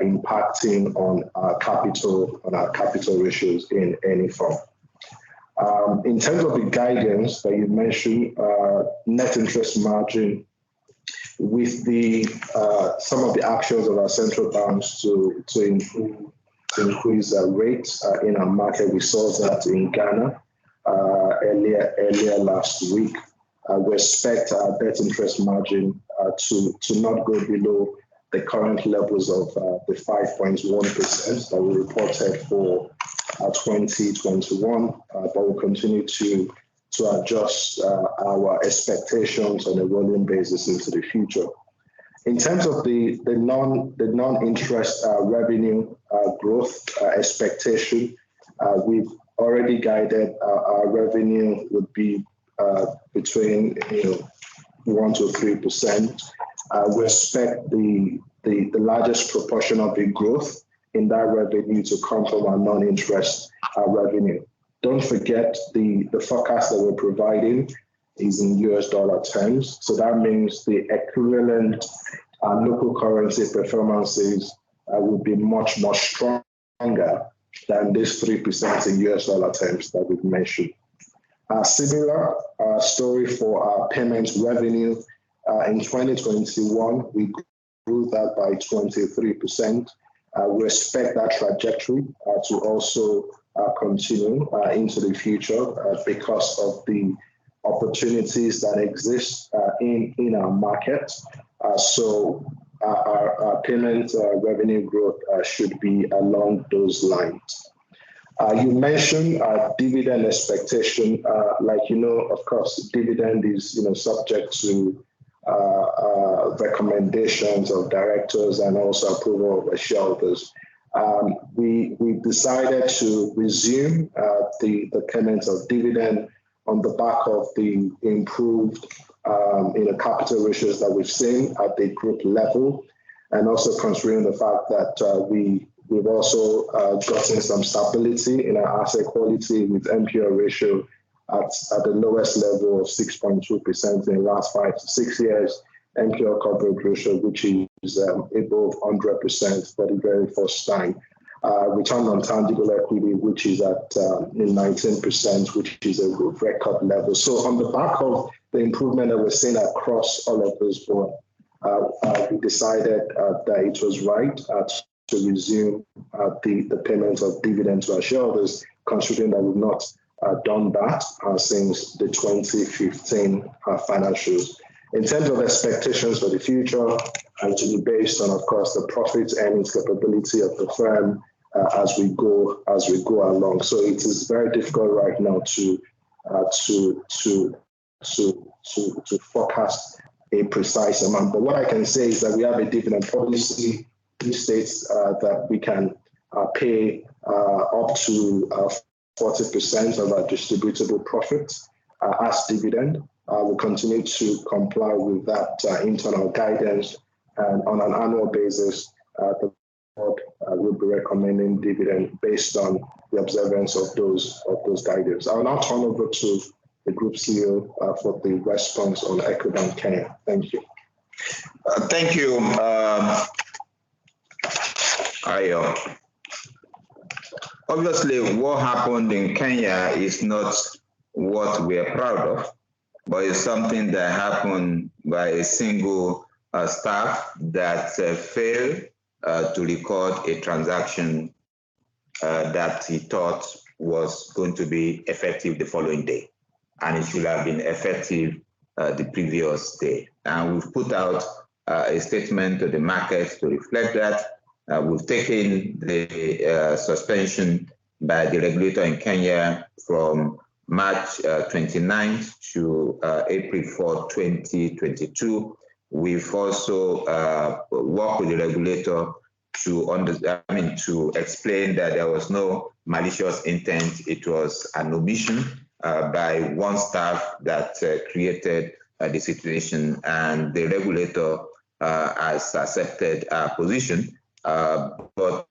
Speaker 3: impacting on our capital ratios in any form. In terms of the guidance that you mentioned, net interest margin, with the some of the actions of our central banks to increase rates in our market. We saw that in Ghana earlier last week. We expect our net interest margin to not go below the current levels of the 5.1% that we reported for 2021, but we'll continue to adjust our expectations on a rolling basis into the future. In terms of the non-interest revenue growth expectation, we've already guided our revenue would be between 1 to 3%. We expect the largest proportion of the growth in that revenue to come from our non-interest revenue. Don't forget the forecast that we're providing is in US dollar terms. So that means the equivalent local currency performances will be much more stronger than this 3% in US dollar terms that we've mentioned. Similar story for our payments revenue. In 2021, we grew that by 23%. We expect that trajectory to also continue into the future because of the opportunities that exist in our market. So our payment revenue growth should be along those lines. You mentioned dividend expectation. Like of course, dividend is subject to recommendations of directors and also approval of shareholders. We decided to resume the payment of dividend on the back of the improved capital ratios that we've seen at the group level, and also considering the fact that we've also gotten some stability in our asset quality with NPL ratio at the lowest level of 6.2% in the last 5 to 6 years, NPL coverage ratio, which is above 100% for the very first time. Return on tangible equity, which is at 19%, which is a record level. So on the back of the improvement that we're seeing across all of those board, we decided that it was right to resume the payment of dividends to our shareholders, considering that we've not done that since the 2015 financials. In terms of expectations for the future, and to be based on, of course, the profit earnings capability of the firm as we go along. So it is very difficult right now to forecast a precise amount. But what I can say is that we have a dividend policy which states that we can pay up to 40% of our distributable profits as dividend. We'll continue to comply with that internal guidance, and on an annual basis, the board will be recommending dividend based on the observance of those guidance. I'll now turn over to the Group CEO for the response on Ecobank Kenya. Thank you.
Speaker 2: Thank you, Ayo. Obviously, what happened in Kenya is not what we are proud of, but it's something that happened by a single staff that failed to record a transaction that he thought was going to be effective the following day, and it should have been effective the previous day. And we've put out a statement to the market to reflect that. We've taken the suspension by the regulator in Kenya from March 29th to April 4, 2022. We've also worked with the regulator to explain that there was no malicious intent. It was an omission by one staff that created the situation, and the regulator has accepted our position. But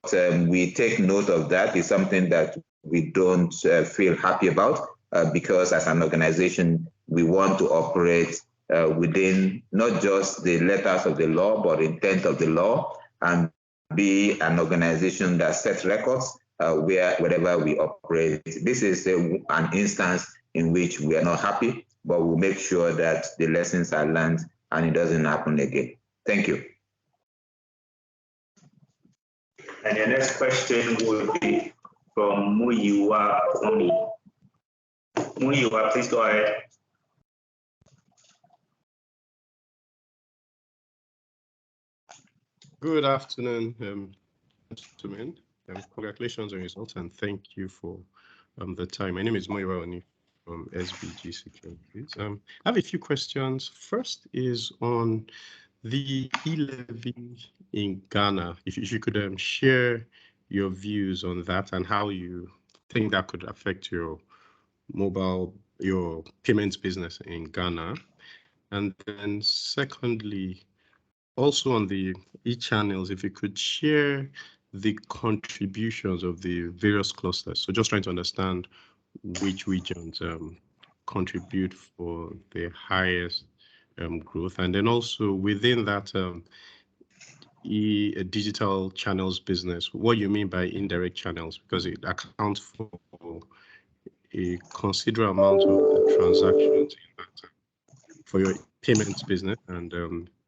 Speaker 2: we take note of that. It's something that we don't feel happy about because as an organization, we want to operate within not just the letters of the law, but intent of the law, and be an organization that sets records wherever we operate. This is an instance in which we are not happy, but we'll make sure that the lessons are learned and it doesn't happen again. Thank you.
Speaker 1: And the next question will be from Muyiwa Oni. Muyiwa, please go ahead.
Speaker 8: Good afternoon, gentlemen. Congratulations on your results, and thank you for the time. My name is Muyiwa Oni from SBG Securities. I have a few questions. First is on the e-levy in Ghana. If you could share your views on that and how you think that could affect your payments business in Ghana. And then secondly, also on the e-channels, if you could share the contributions of the various clusters. So just trying to understand which regions contribute for the highest growth? And then also within that digital channels business, what you mean by indirect channels, because it accounts for a considerable amount of the transactions in that, for your payments business, and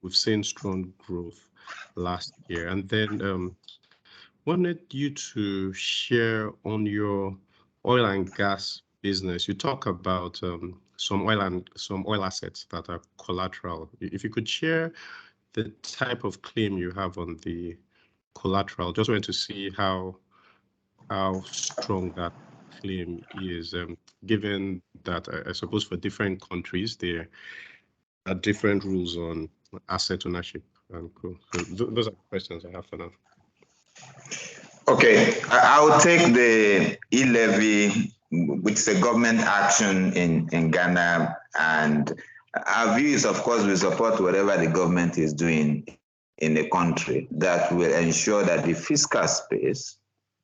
Speaker 8: we've seen strong growth last year. And then wanted you to share on your oil and gas business. You talk about some oil assets that are collateral. If you could share the type of claim you have on the collateral, just want to see how strong that claim is, given that I suppose for different countries there are different rules on asset ownership and co. So those are the questions I have for now.
Speaker 2: Okay, I'll take the e-levy, which is a government action in Ghana, and our view is, of course, we support whatever the government is doing in the country that will ensure that the fiscal space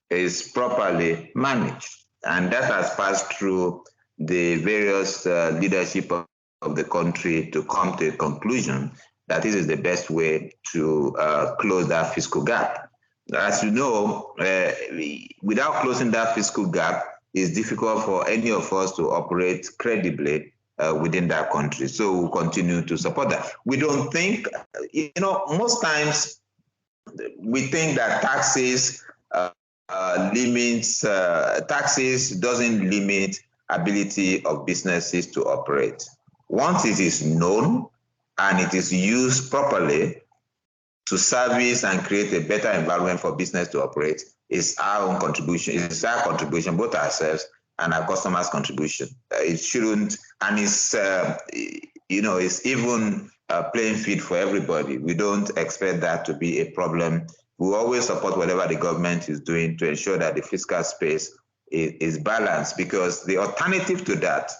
Speaker 2: is properly managed. And that has passed through the various leadership of the country to come to a conclusion that this is the best way to close that fiscal gap. As you know, without closing that fiscal gap, it's difficult for any of us to operate credibly within that country. So we'll continue to support that. We don't think, most times we think that taxes taxes doesn't limit ability of businesses to operate. Once it is known and it is used properly to service and create a better environment for business to operate, it's our own contribution. It's our contribution, both ourselves and our customers' contribution. It shouldn't, and it's it's even a playing field for everybody. We don't expect that to be a problem. We always support whatever the government is doing to ensure that the fiscal space is balanced, because the alternative to that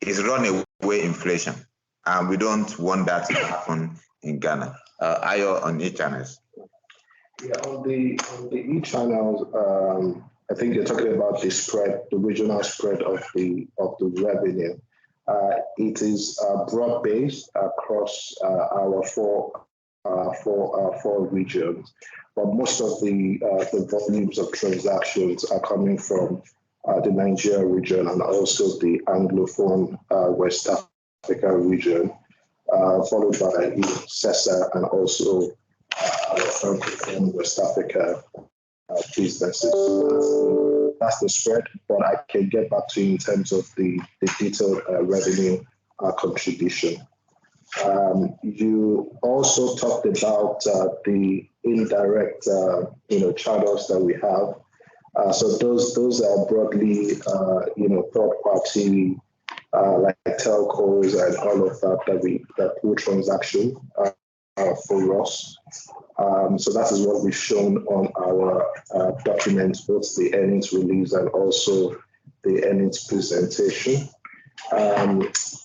Speaker 2: is runaway inflation, and we don't want that to happen in Ghana. Ayo, on e-channels.
Speaker 3: Yeah, on the e-channels, I think you're talking about the spread, the regional spread of the revenue. It is broad-based across our four regions, but most of the volumes of transactions are coming from the Nigeria region and also the Anglophone West Africa region, followed by CESA and also our Francophone West Africa businesses. That's the spread, but I can get back to you in terms of the detailed revenue contribution. You also talked about the indirect, channels that we have. So those are broadly, third party, like telcos and all of that pull transaction for us. So that is what we've shown on our documents, both the earnings release and also the earnings presentation.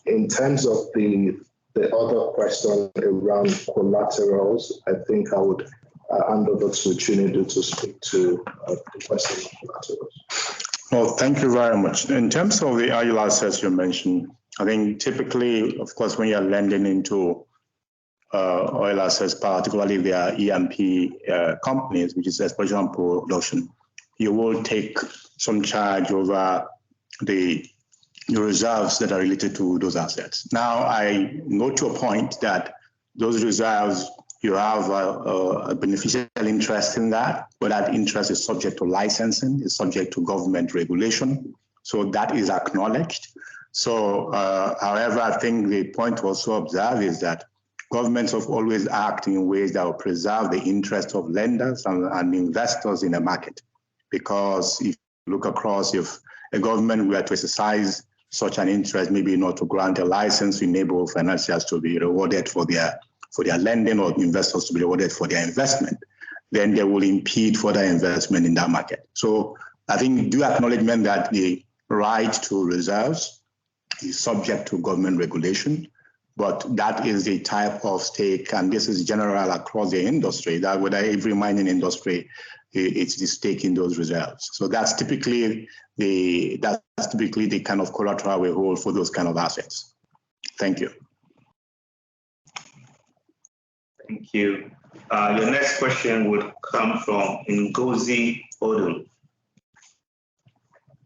Speaker 3: In terms of the other question around collaterals, I think I would hand over to Chinedu to speak to the question of collaterals.
Speaker 4: Well, thank you very much. In terms of the idle assets you mentioned, I think typically, of course, when you're lending into oil assets, particularly if they are E&P companies, which is exploration and production, you will take some charge over the reserves that are related to those assets. Now, I note your point that those reserves, you have a beneficial interest in that, but that interest is subject to licensing, is subject to government regulation. So that is acknowledged. So, however, I think the point to also observe is that governments have always acted in ways that will preserve the interest of lenders and investors in the market. Because if you look across, if a government were to exercise such an interest, maybe not to grant a license to enable financiers to be rewarded for their lending or investors to be rewarded for their investment, then they will impede further investment in that market. So I think due acknowledgement that the right to reserves is subject to government regulation, but that is the type of stake, and this is general across the industry, that whether every mining industry, it's the stake in those reserves. So that's typically the kind of collateral we hold for those kind of assets. Thank you.
Speaker 1: Thank you. Your next question would come from Ngozi Odum.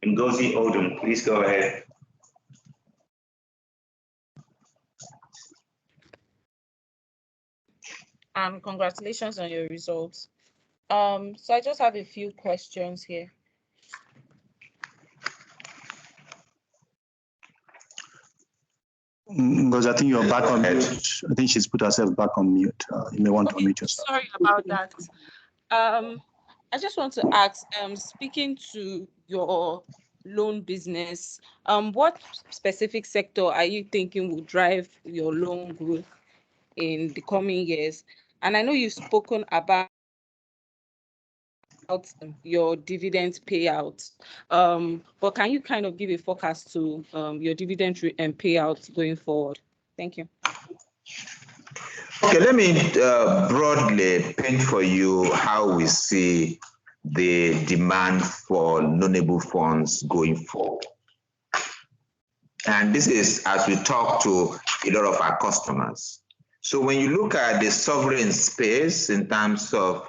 Speaker 1: Ngozi Odum, please go ahead.
Speaker 9: Congratulations on your results. So I just have a few questions here.
Speaker 4: Because I think you're back on mute. I think she's put herself back on mute. You may want to unmute yourself.
Speaker 9: Sorry about that. I just want to ask, speaking to your loan business, what specific sector are you thinking will drive your loan growth in the coming years? And I know you've spoken about your dividend payouts, but can you kind of give a forecast to your dividend and payouts going forward? Thank you.
Speaker 2: Okay, let me broadly paint for you how we see the demand for loanable funds going forward. And this is as we talk to a lot of our customers. So when you look at the sovereign space in terms of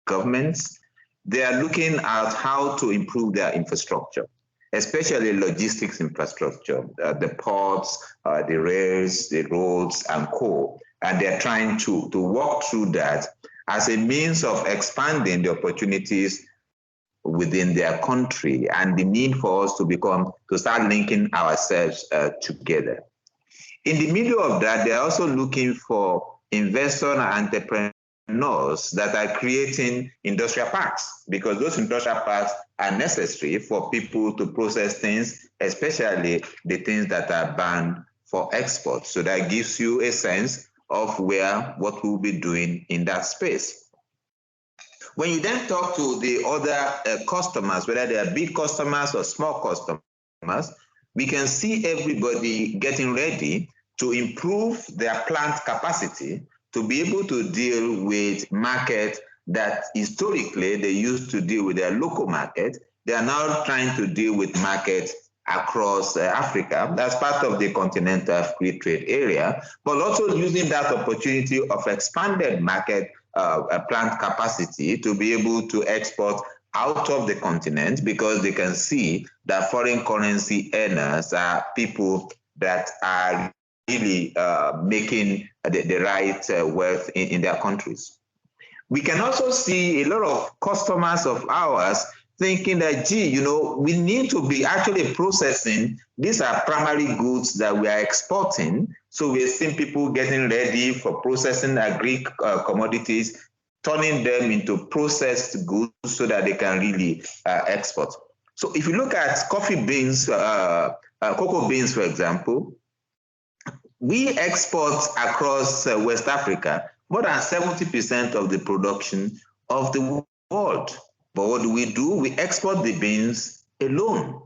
Speaker 2: governments, they are looking at how to improve their infrastructure, especially logistics infrastructure, the ports, the rails, the roads, and co. And they're trying to walk through that as a means of expanding the opportunities within their country and the need for us to start linking ourselves together. In the middle of that, they're also looking for investors and entrepreneurs that are creating industrial parks, because those industrial parks are necessary for people to process things, especially the things that are banned for export. So that gives you a sense of what we'll be doing in that space. When you then talk to the other customers, whether they are big customers or small customers, we can see everybody getting ready to improve their plant capacity to be able to deal with market that historically they used to deal with their local market. They are now trying to deal with markets across Africa. That's part of the continental free trade area, but also using that opportunity of expanded market plant capacity to be able to export out of the continent, because they can see that foreign currency earners are people that are really making the right wealth in their countries. We can also see a lot of customers of ours thinking that, gee, we need to be actually processing. These are primary goods that we are exporting. So we're seeing people getting ready for processing agri commodities, turning them into processed goods so that they can really export. So if you look at coffee beans, cocoa beans, for example, we export across West Africa more than 70% of the production of the world. But what do? We export the beans alone.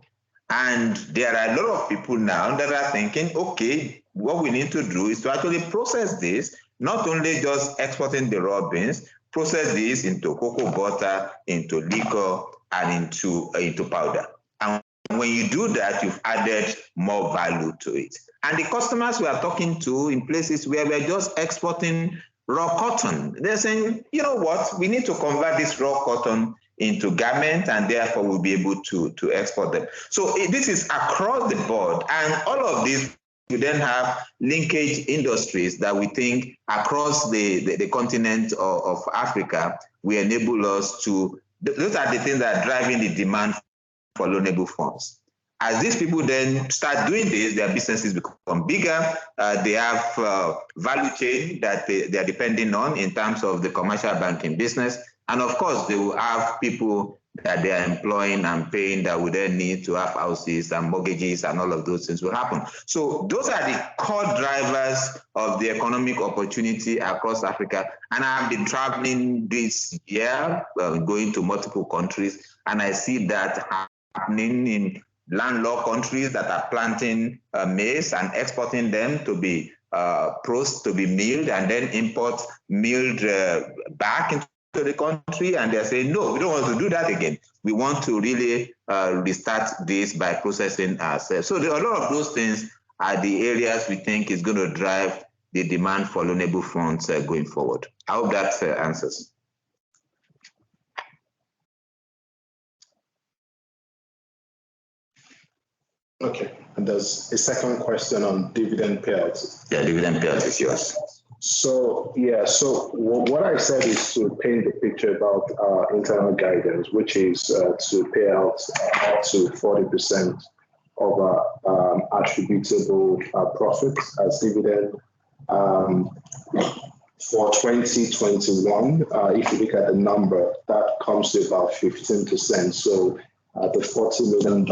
Speaker 2: And there are a lot of people now that are thinking, okay, what we need to do is to actually process this, not only just exporting the raw beans, process this into cocoa butter, into liquor, and into powder. And when you do that, you've added more value to it. And the customers we are talking to in places where we're just exporting raw cotton, they're saying, you know what, we need to convert this raw cotton into garments, and therefore we'll be able to export them. So this is across the board, and all of this, we then have linkage industries that we think across the continent of Africa will enable us to, those are the things that are driving the demand for loanable funds. As these people then start doing this, their businesses become bigger. They have value chain that they are depending on in terms of the commercial banking business. And of course, they will have people that they are employing and paying that will then need to have houses and mortgages, and all of those things will happen. So those are the core drivers of the economic opportunity across Africa. And I've been traveling this year, going to multiple countries, and I see that happening in landlocked countries that are planting maize and exporting them to be to be milled and then import milled back into the country, and they're saying, no, we don't want to do that again. We want to really restart this by processing ourselves. So a lot of those things are the areas we think is going to drive the demand for loanable funds going forward. I hope that answers.
Speaker 3: Okay, and there's a second question on dividend payouts.
Speaker 2: Yeah, dividend payout is yours.
Speaker 3: So, yeah, so what I said is to paint the picture about our internal guidance, which is to pay out up to 40% of our attributable profits as dividend. For 2021, if you look at the number, that comes to about 15%. So the $40 million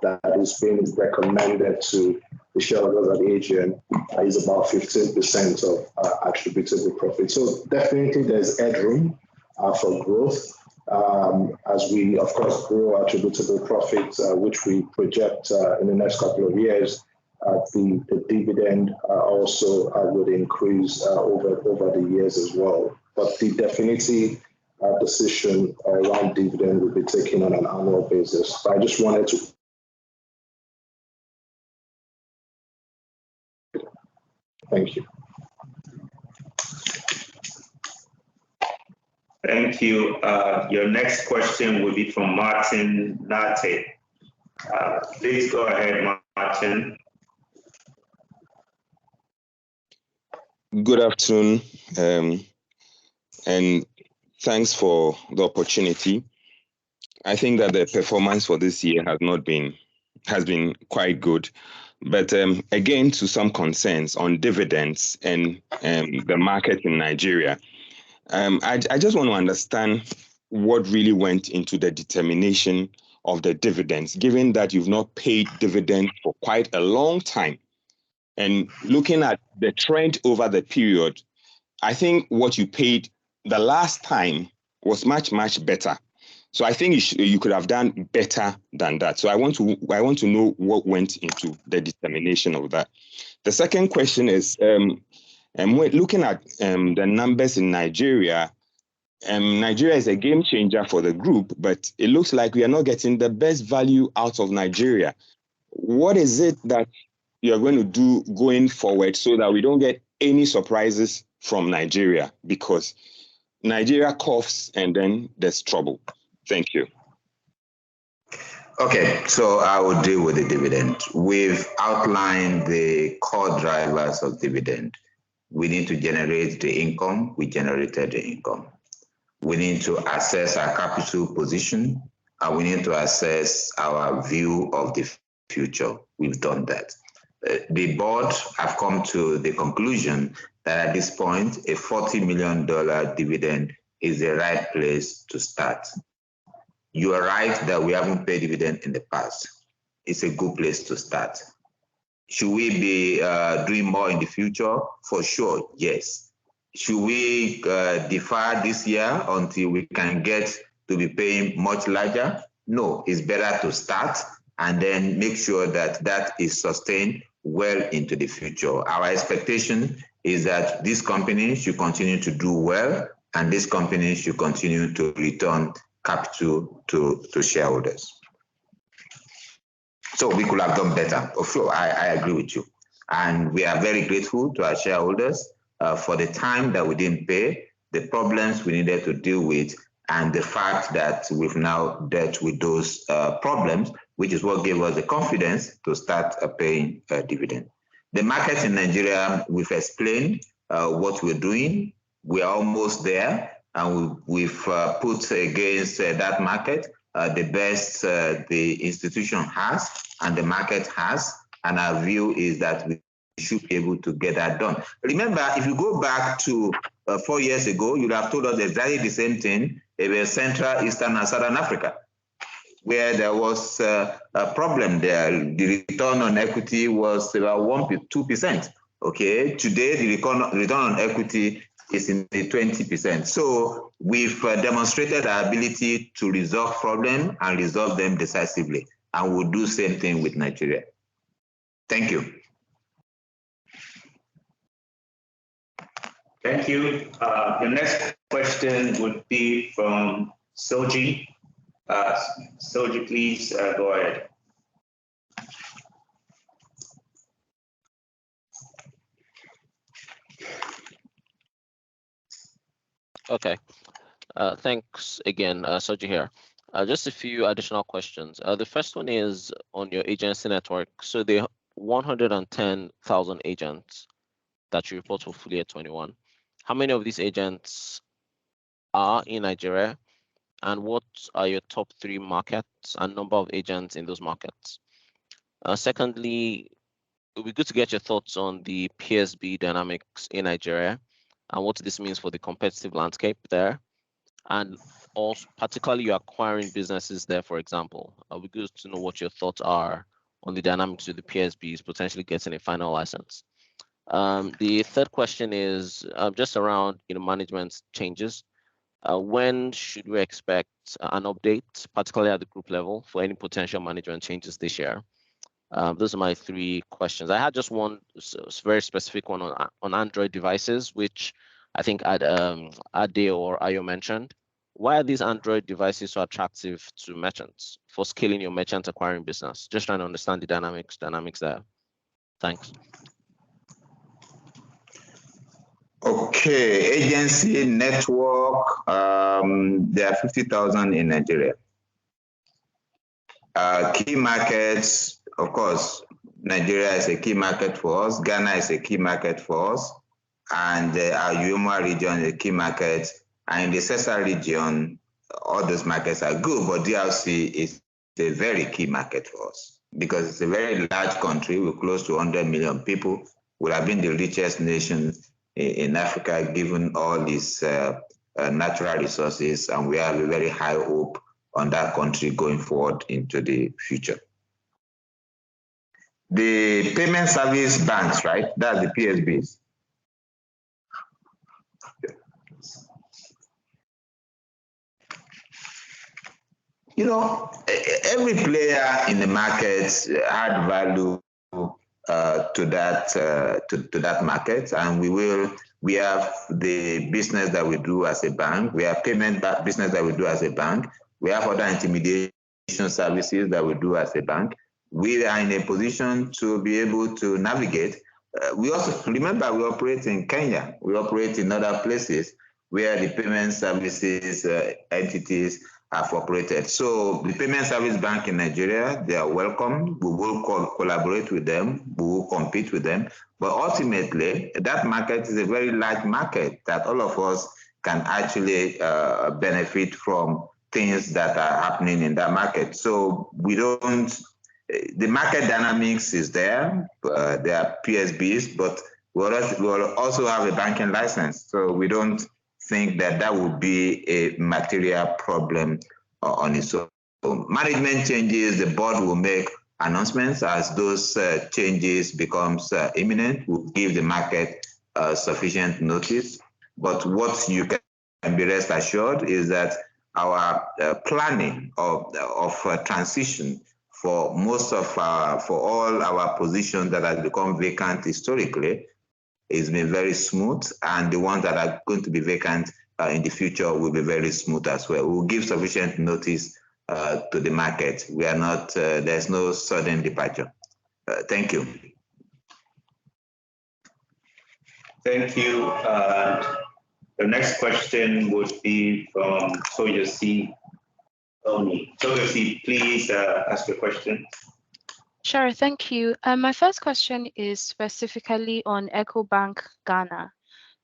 Speaker 3: that is being recommended to the shareholders at the AGM is about 15% of attributable profit. So definitely there's headroom for growth as we, of course, grow attributable profits, which we project in the next couple of years. The dividend also would increase over the years as well. But the definitive decision around dividend will be taken on an annual basis. But I just wanted to. Thank you.
Speaker 1: Thank you. Your next question will be from Martin Nate. Please go ahead, Martin.
Speaker 10: Good afternoon, and thanks for the opportunity. I think that the performance for this year has been quite good, but again, to some concerns on dividends and the market in Nigeria. I just want to understand what really went into the determination of the dividends, given that you've not paid dividend for quite a long time. And looking at the trend over the period, I think what you paid the last time was much, much better. So I think you could have done better than that. So I want to know what went into the determination of that. The second question is, looking at the numbers in Nigeria, Nigeria is a game changer for the group, but it looks like we are not getting the best value out of Nigeria. What is it that you're going to do going forward so that we don't get any surprises from Nigeria? Because Nigeria coughs and then there's trouble. Thank you.
Speaker 2: Okay, so I will deal with the dividend. We've outlined the core drivers of dividend. We need to generate the income. We generated the income. We need to assess our capital position, and we need to assess our view of the future. We've done that. The board have come to the conclusion that at this point, a $40 million dividend is the right place to start. You are right that we haven't paid dividend in the past. It's a good place to start. Should we be doing more in the future? For sure, yes. Should we defer this year until we can get to be paying much larger? No, it's better to start and then make sure that that is sustained well into the future. Our expectation is that this company should continue to do well, and this company should continue to return capital to shareholders. So we could have done better. For sure, I agree with you. And we are very grateful to our shareholders for the time that we didn't pay, the problems we needed to deal with, and the fact that we've now dealt with those problems, which is what gave us the confidence to start paying a dividend. The market in Nigeria, we've explained what we're doing. We are almost there, and we've put against that market the best the institution has and the market has, and our view is that we should be able to get that done. Remember, if you go back to 4 years ago, you'd have told us exactly the same thing about Central, Eastern, and Southern Africa, where there was a problem there. The return on equity was about 2%. Okay, today the return on equity is in the 20%. So we've demonstrated our ability to resolve problems and resolve them decisively. and we'll do same thing with Nigeria. Thank you.
Speaker 1: Thank you. The next question would be from Soji. Soji, please go ahead.
Speaker 5: Okay. Thanks again, Soji here. Just a few additional questions. The first one is on your agency network. So the 110,000 agents that you report for full year 21, how many of these agents are in Nigeria? And what are your top 3 markets and number of agents in those markets? Secondly, it would be good to get your thoughts on the PSB dynamics in Nigeria and what this means for the competitive landscape there. And also, particularly you're acquiring businesses there, for example. It would be good to know what your thoughts are on the dynamics of the PSBs potentially getting a final license. The third question is just around management changes. When should we expect an update, particularly at the group level, for any potential management changes this year? Those are my 3 questions. I had just one very specific one on Android devices, which I think Ade or Ayo mentioned. Why are these Android devices so attractive to merchants for scaling your merchant acquiring business? Just trying to understand the dynamics there. Thanks.
Speaker 2: Okay, agency network, there are 50,000 in Nigeria. Key markets, of course, Nigeria is a key market for us, Ghana is a key market for us, and our Yuma region is a key market, and in the CESA region, all those markets are good, but DRC is a very key market for us because it's a very large country with close to 100 million people. We have been the richest nation in Africa, given all these natural resources, and we have a very high hope on that country going forward into the future. The payment service banks, right? That's the PSBs. Every player in the market add value to that market, and we have the business that we do as a bank. We have payment business that we do as a bank. We have other intermediation services that we do as a bank. We are in a position to be able to navigate. We also, remember, we operate in Kenya. We operate in other places where the payment services entities have operated. So the Payment Service Bank in Nigeria, they are welcome. We will collaborate with them. We will compete with them. But ultimately, that market is a very large market that all of us can actually benefit from things that are happening in that market. So the market dynamics is there. There are PSBs, but we will also have a banking license. So we don't think that would be a material problem on its own. Management changes, the board will make announcements as those changes becomes imminent. We'll give the market sufficient notice. But what you can be rest assured is that our planning of transition for all our positions that have become vacant historically has been very smooth, and the ones that are going to be vacant in the future will be very smooth as well. We'll give sufficient notice to the market. We are not, there's no sudden departure. Thank you.
Speaker 1: Thank you. The next question would be from Toyosi Oni. Toyosi, please ask your question.
Speaker 7: Sure, thank you. My first question is specifically on Ecobank Ghana.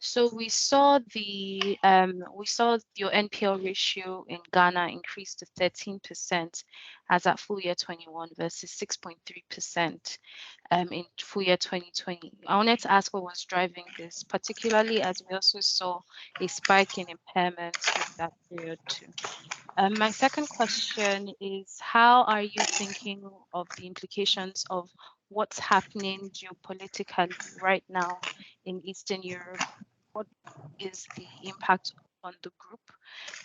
Speaker 7: So we saw your NPL ratio in Ghana increase to 13% as at full year 21 versus 6.3% in full year 2020. I wanted to ask what was driving this, particularly as we also saw a spike in impairments during that period too. My second question is, how are you thinking of the implications of what's happening geopolitically right now in Eastern Europe? What is the impact on the group.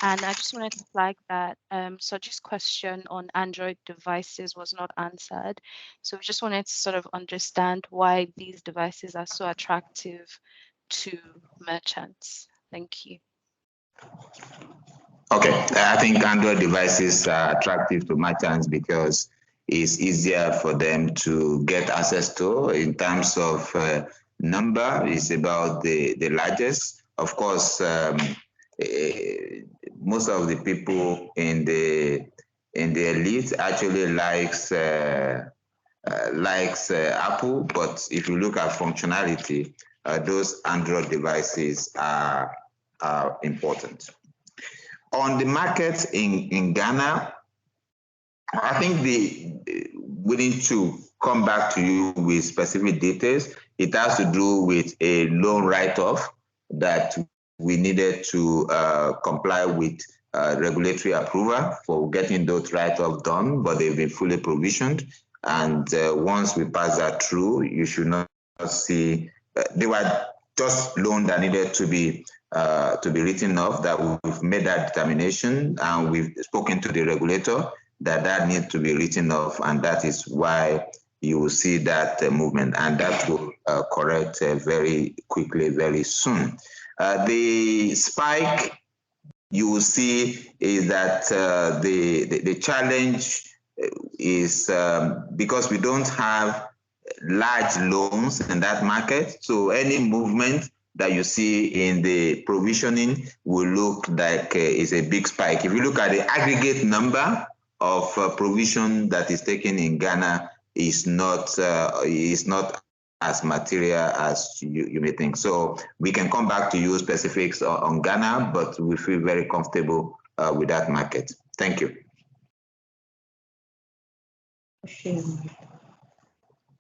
Speaker 7: And I just wanted to flag that Soji's question on Android devices was not answered. So we just wanted to sort of understand why these devices are so attractive to merchants. Thank you.
Speaker 2: Okay, I think Android devices are attractive to merchants because it's easier for them to get access to in terms of number. It's about the largest. Of course, most of the people in the elite actually likes Apple, but if you look at functionality, those Android devices are important. On the market in Ghana, I think we need to come back to you with specific details. It has to do with a loan write-off that we needed to comply with regulatory approval for getting those write-offs done, but they've been fully provisioned. And once we pass that through, you should not see, they were just loans that needed to be written off, that we've made that determination, and we've spoken to the regulator that needs to be written off, and that is why you will see that movement, and that will correct very quickly, very soon. The spike you will see is that the challenge is because we don't have large loans in that market, so any movement that you see in the provisioning will look like is a big spike. If you look at the aggregate number of provision that is taken in Ghana, is not as material as you may think. So we can come back to you specifics on Ghana, but we feel very comfortable with that market. Thank you.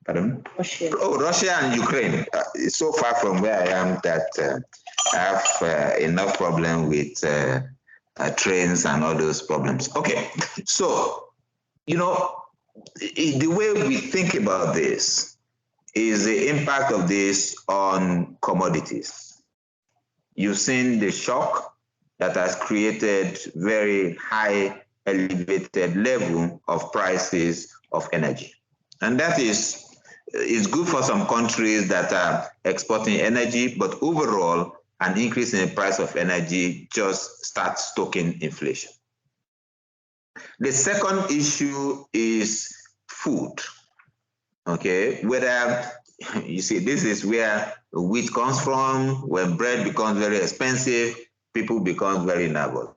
Speaker 2: Pardon? Russia. Oh, Russia and Ukraine. It's so far from where I am that I have enough problem with trains and all those problems. Okay, so, you know, the way we think about this is the impact of this on commodities. You've seen the shock that has created very high, elevated level of prices of energy. And that is good for some countries that are exporting energy, but overall, an increase in the price of energy just starts stoking inflation. The second issue is food. Okay, whether you see, this is where wheat comes from. When bread becomes very expensive, people become very nervous,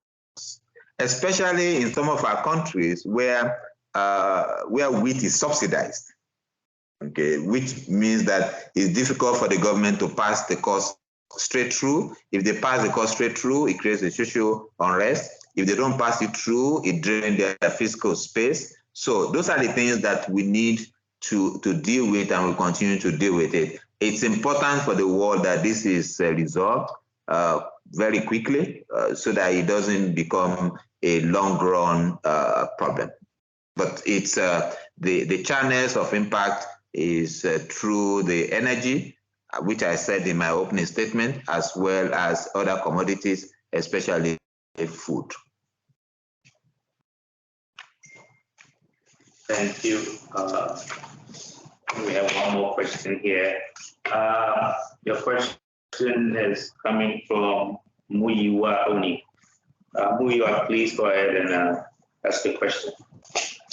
Speaker 2: especially in some of our countries where wheat is subsidized. Okay, which means that it's difficult for the government to pass the cost straight through. If they pass the cost straight through, it creates a social unrest. If they don't pass it through, it drains their fiscal space. So those are the things that we need to deal with, and we'll continue to deal with it. It's important for the world that this is resolved very quickly so that it doesn't become a long-run problem. But it's the channels of impact is through the energy, which I said in my opening statement, as well as other commodities, especially food.
Speaker 1: Thank you. We have one more question here. Your question is coming from Muyiwa Oni. Muyiwa, please go ahead and ask the question.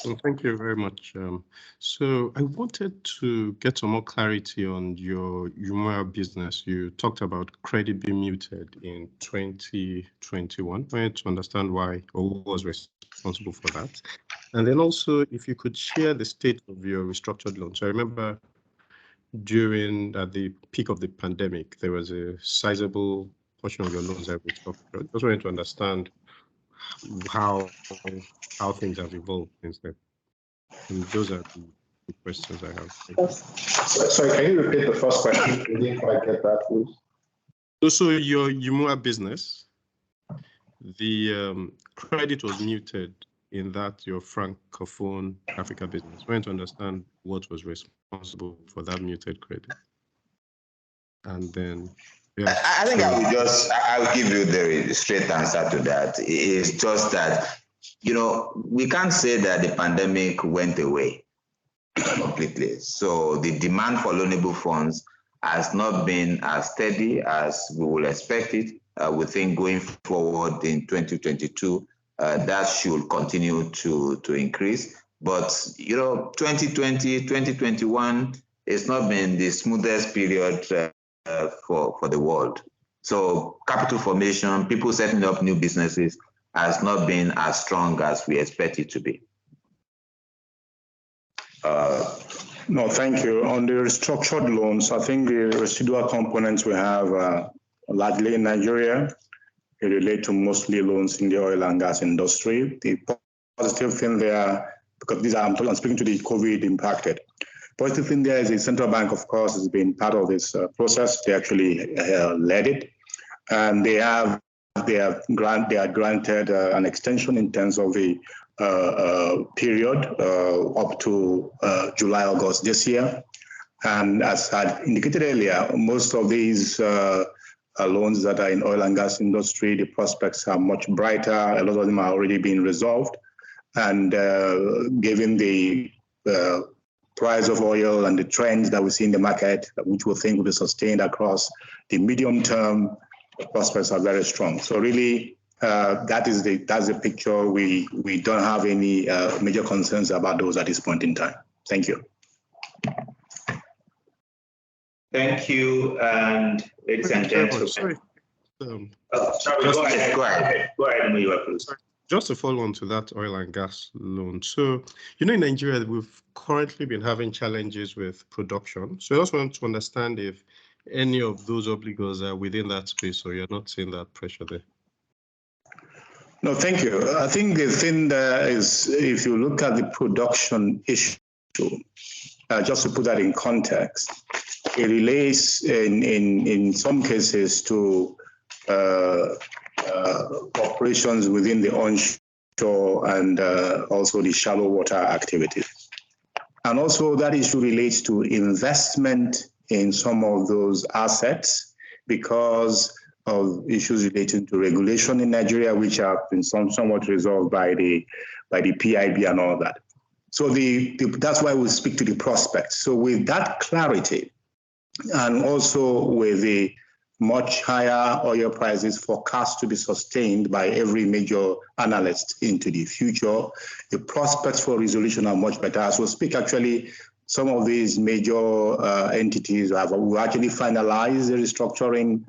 Speaker 8: Well, thank you very much. So I wanted to get some more clarity on your Umura business. You talked about credit being muted in 2021. I wanted to understand why, or who was responsible for that. And then also, if you could share the state of your restructured loans. I remember at the peak of the pandemic, there was a sizable portion of your loans that were restructured. I just wanted to understand how things have evolved since then. And those are the questions I have.
Speaker 3: Sorry, can you repeat the first question? I didn't quite get that, please.
Speaker 8: So your Umura business, the credit was muted in that your Francophone Africa business. I want to understand what was responsible for that muted credit. And then Yes.
Speaker 2: I think I will give you the straight answer to that. It's just that, we can't say that the pandemic went away completely. So the demand for loanable funds has not been as steady as we would expect it. We think going forward in 2022, that should continue to increase. But, 2020, 2021, it's not been the smoothest period for the world. So capital formation, people setting up new businesses has not been as strong as we expect it to be.
Speaker 4: No, thank you. On the restructured loans, I think the residual components we have largely in Nigeria. They relate to mostly loans in the oil and gas industry. The positive thing there, because I'm speaking to the COVID impacted. Positive thing there is the central bank, of course, has been part of this process. They actually led it, and they are granted an extension in terms of the period up to July, August this year. And as I indicated earlier, most of these loans that are in oil and gas industry, the prospects are much brighter. A lot of them are already being resolved. And given the price of oil and the trends that we see in the market, which we think will be sustained across the medium term, the prospects are very strong. So really, that's the picture. We don't have any major concerns about those at this point in time. Thank you.
Speaker 2: Thank you, and ladies and gentlemen.
Speaker 8: Sorry.
Speaker 2: Go ahead, please.
Speaker 8: Just to follow on to that oil and gas loan. So, in Nigeria, we've currently been having challenges with production. So I just want to understand if any of those obligors are within that space, or you're not seeing that pressure there.
Speaker 4: No, thank you. I think the thing there is, if you look at the production issue, just to put that in context, it relates in some cases to operations within the onshore and also the shallow water activities. And also that issue relates to investment in some of those assets because of issues relating to regulation in Nigeria, which have been somewhat resolved by the PIB and all that. So that's why we speak to the prospects. So with that clarity, and also with the much higher oil prices forecast to be sustained by every major analyst into the future, the prospects for resolution are much better. As we speak, actually, some of these major entities will actually finalize the restructuring.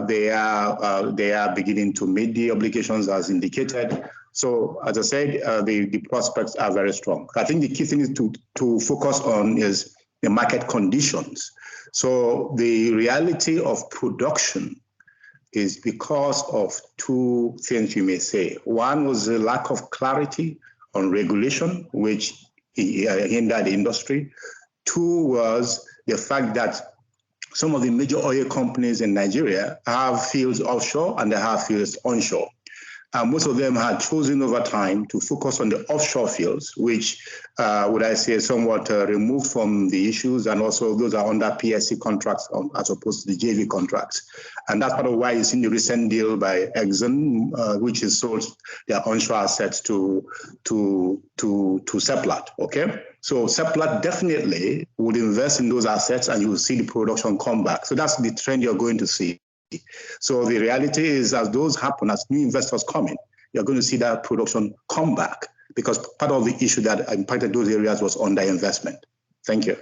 Speaker 4: They are beginning to meet the obligations as indicated. So, as I said, the prospects are very strong. I think the key thing is to focus on is the market conditions. So the reality of production is because of two things you may say. One was the lack of clarity on regulation, which hindered the industry. Two was the fact that some of the major oil companies in Nigeria have fields offshore and they have fields onshore. Most of them had chosen over time to focus on the offshore fields, which would I say somewhat removed from the issues, and also those are under PSC contracts as opposed to the JV contracts. And that's part of why you see the recent deal by Exxon, which has sold their onshore assets to Seplat, okay? So Seplat definitely would invest in those assets and you will see the production come back. So that's the trend you're going to see. So the reality is, as those happen, as new investors come in, you're going to see that production come back because part of the issue that impacted those areas was underinvestment. Thank you.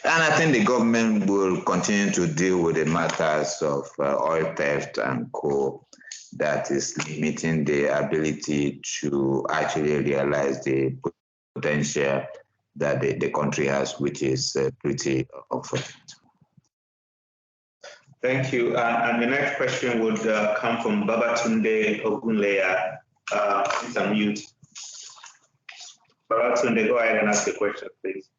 Speaker 2: And I think the government will continue to deal with the matters of oil theft and co that is limiting the ability to actually realize the potential that the country has, which is pretty unfortunate. Thank you. And the next question would come from Babatunde Ogunleya. Please unmute. Babatunde, go ahead and ask the question, please.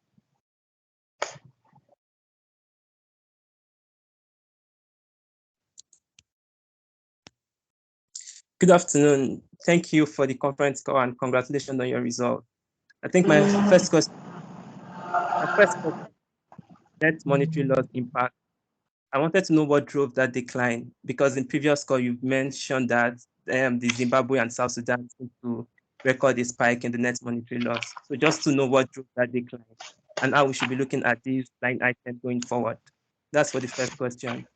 Speaker 11: Good afternoon. Thank you for the conference call and congratulations on your result. I think my first question, net monetary loss impact I wanted to know what drove that decline, because in previous call you've mentioned that the Zimbabwe and South Sudan seem to record a spike in the net monetary loss. So just to know what drove that decline and how we should be looking at these line items going forward. That's for the first question.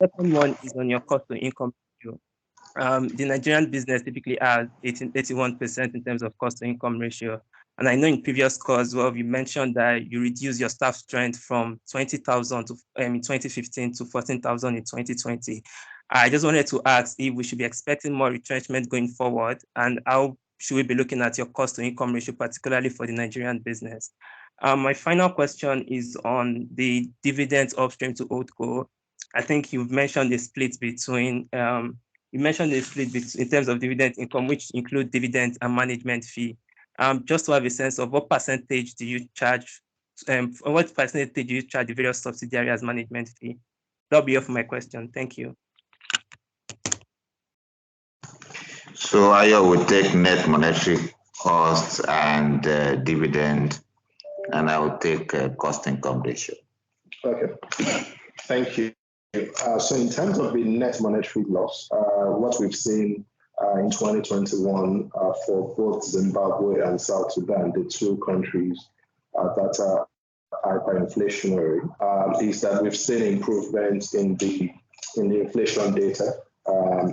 Speaker 11: Second one is on your cost to income ratio. The Nigerian business typically has 81% in terms of cost to income ratio. And I know in previous calls, well, you mentioned that you reduced your staff strength from 20,000 in 2015 to 14,000 in 2020. I just wanted to ask if we should be expecting more retrenchment going forward, and how should we be looking at your cost to income ratio, particularly for the Nigerian business? My final question is on the dividends upstream to HoldCo. I think you've mentioned the split between in terms of dividend income, which include dividends and management fee. Just to have a sense of what percentage do you charge, what percentage do you charge the various subsidiaries as management fee? That'll be all for my question. Thank you.
Speaker 2: So Ayo will take net monetary cost and dividend, and I will take cost income ratio.
Speaker 3: Okay, thank you. So in terms of the net monetary loss, what we've seen in 2021 for both Zimbabwe and South Sudan, the two countries that are hyperinflationary, is that we've seen improvements in the inflation data.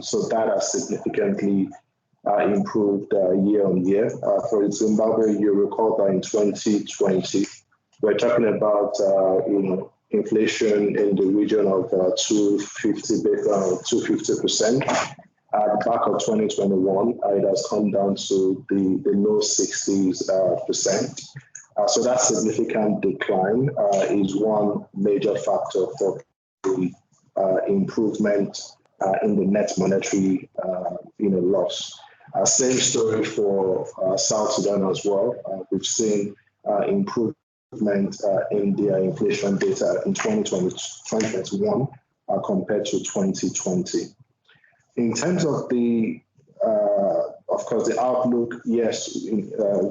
Speaker 3: So that has significantly improved year on year. For Zimbabwe, you recall that in 2020, we're talking about inflation in the region of 250%. At the back of 2021, it has come down to the low 60s%. So that significant decline is one major factor for the improvement in the net monetary loss. Same story for South Sudan as well. We've seen improvement in their inflation data in 2021 compared to 2020. In terms of of course, the outlook, yes,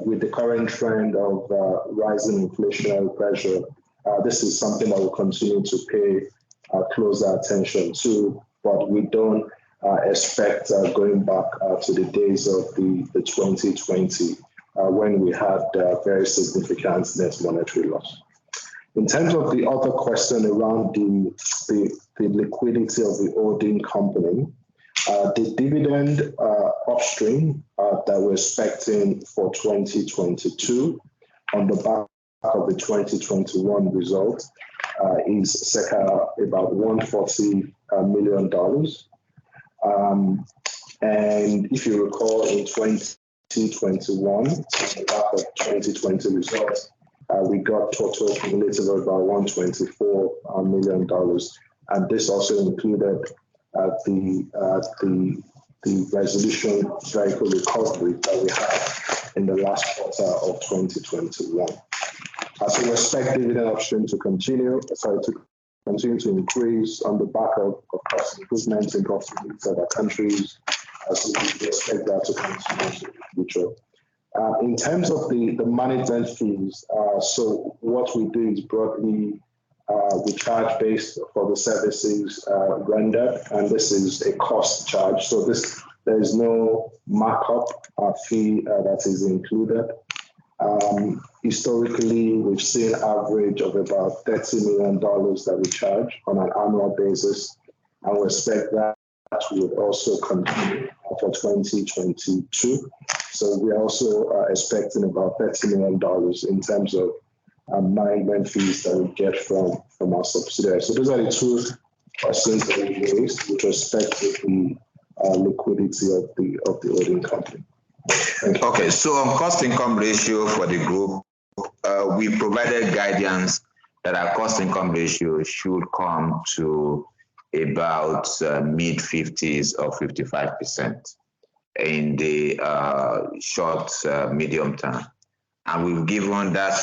Speaker 3: with the current trend of rising inflationary pressure, this is something that we'll continue to pay closer attention to, but we don't expect going back to the days of the 2020 when we had very significant net monetary loss. In terms of the other question around the liquidity of the holding company, the dividend upstream that we're expecting for 2022 on the back of the 2021 result is circa about $140 million. And if you recall, in 2021, on the back of 2020 results, we got total cumulative of about $124 million. And this also included the resolution vehicle recovery that we had in the last quarter of 2021. So we expect dividend upstream to continue to increase on the back of cost improvements in profitability of our countries. So we expect that to continue in the future. In terms of the management fees, so what we do is broadly we charge based for the services rendered, and this is a cost charge. So there is no markup fee that is included. Historically, we've seen average of about $30 million that we charge on an annual basis, and we expect that would also continue for 2022. So we are also expecting about $30 million in terms of management fees that we get from our subsidiaries. So those are the two questions that we raised with respect to the liquidity of the holding company.
Speaker 2: Okay, so on cost income ratio for the group, we provided guidance that our cost income ratio should come to about mid 50s or 55% in the short medium term. And we've defined that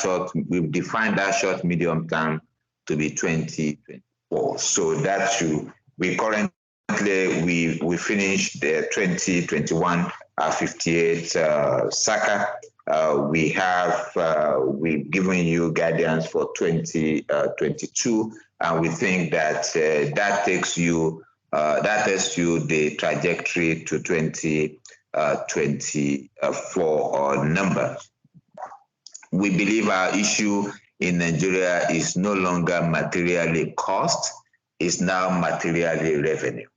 Speaker 2: short medium term to be 2024. So that we finished the 2021 58 SACA. We've given you guidance for 2022 and we think that that takes you the trajectory to 2024 number. We believe our issue in Nigeria is no longer materially cost, it's now materially revenue.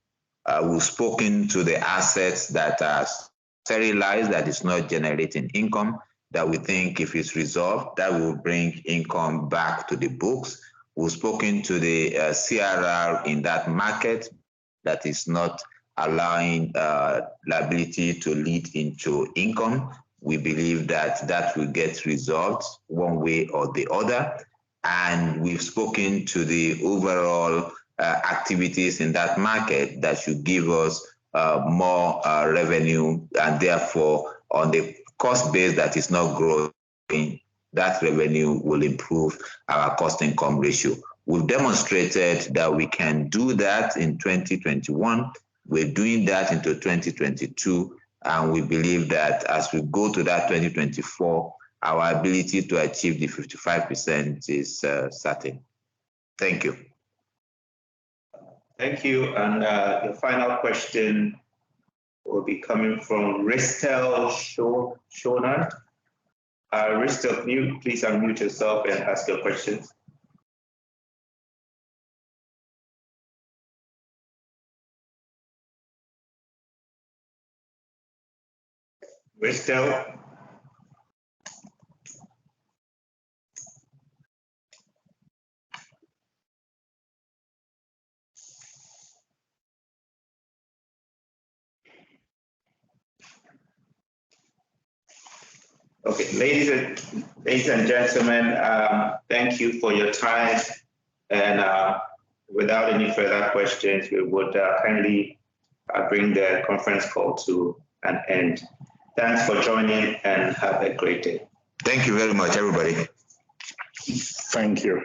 Speaker 2: We've spoken to the assets that are sterilized, that is not generating income, that we think if it's resolved, that will bring income back to the books. We've spoken to the CRR in that market that is not allowing liability to lead into income. We believe that that will get resolved one way or the other. And we've spoken to the overall activities in that market that should give us more revenue, and therefore on the cost base that is not growing, that revenue will improve our cost income ratio. We've demonstrated that we can do that in 2021. We're doing that into 2022. And we believe that as we go to that 2024, our ability to achieve the 55% is certain. Thank you.
Speaker 1: Thank you. And the final question will be coming from Ristel Shonar. Ristel, can you please unmute yourself and ask your questions? Ristel? Okay, ladies and gentlemen, thank you for your time. And without any further questions, we would kindly bring the conference call to an end. Thanks for joining and have a great day.
Speaker 2: Thank you very much, everybody.
Speaker 4: Thank you.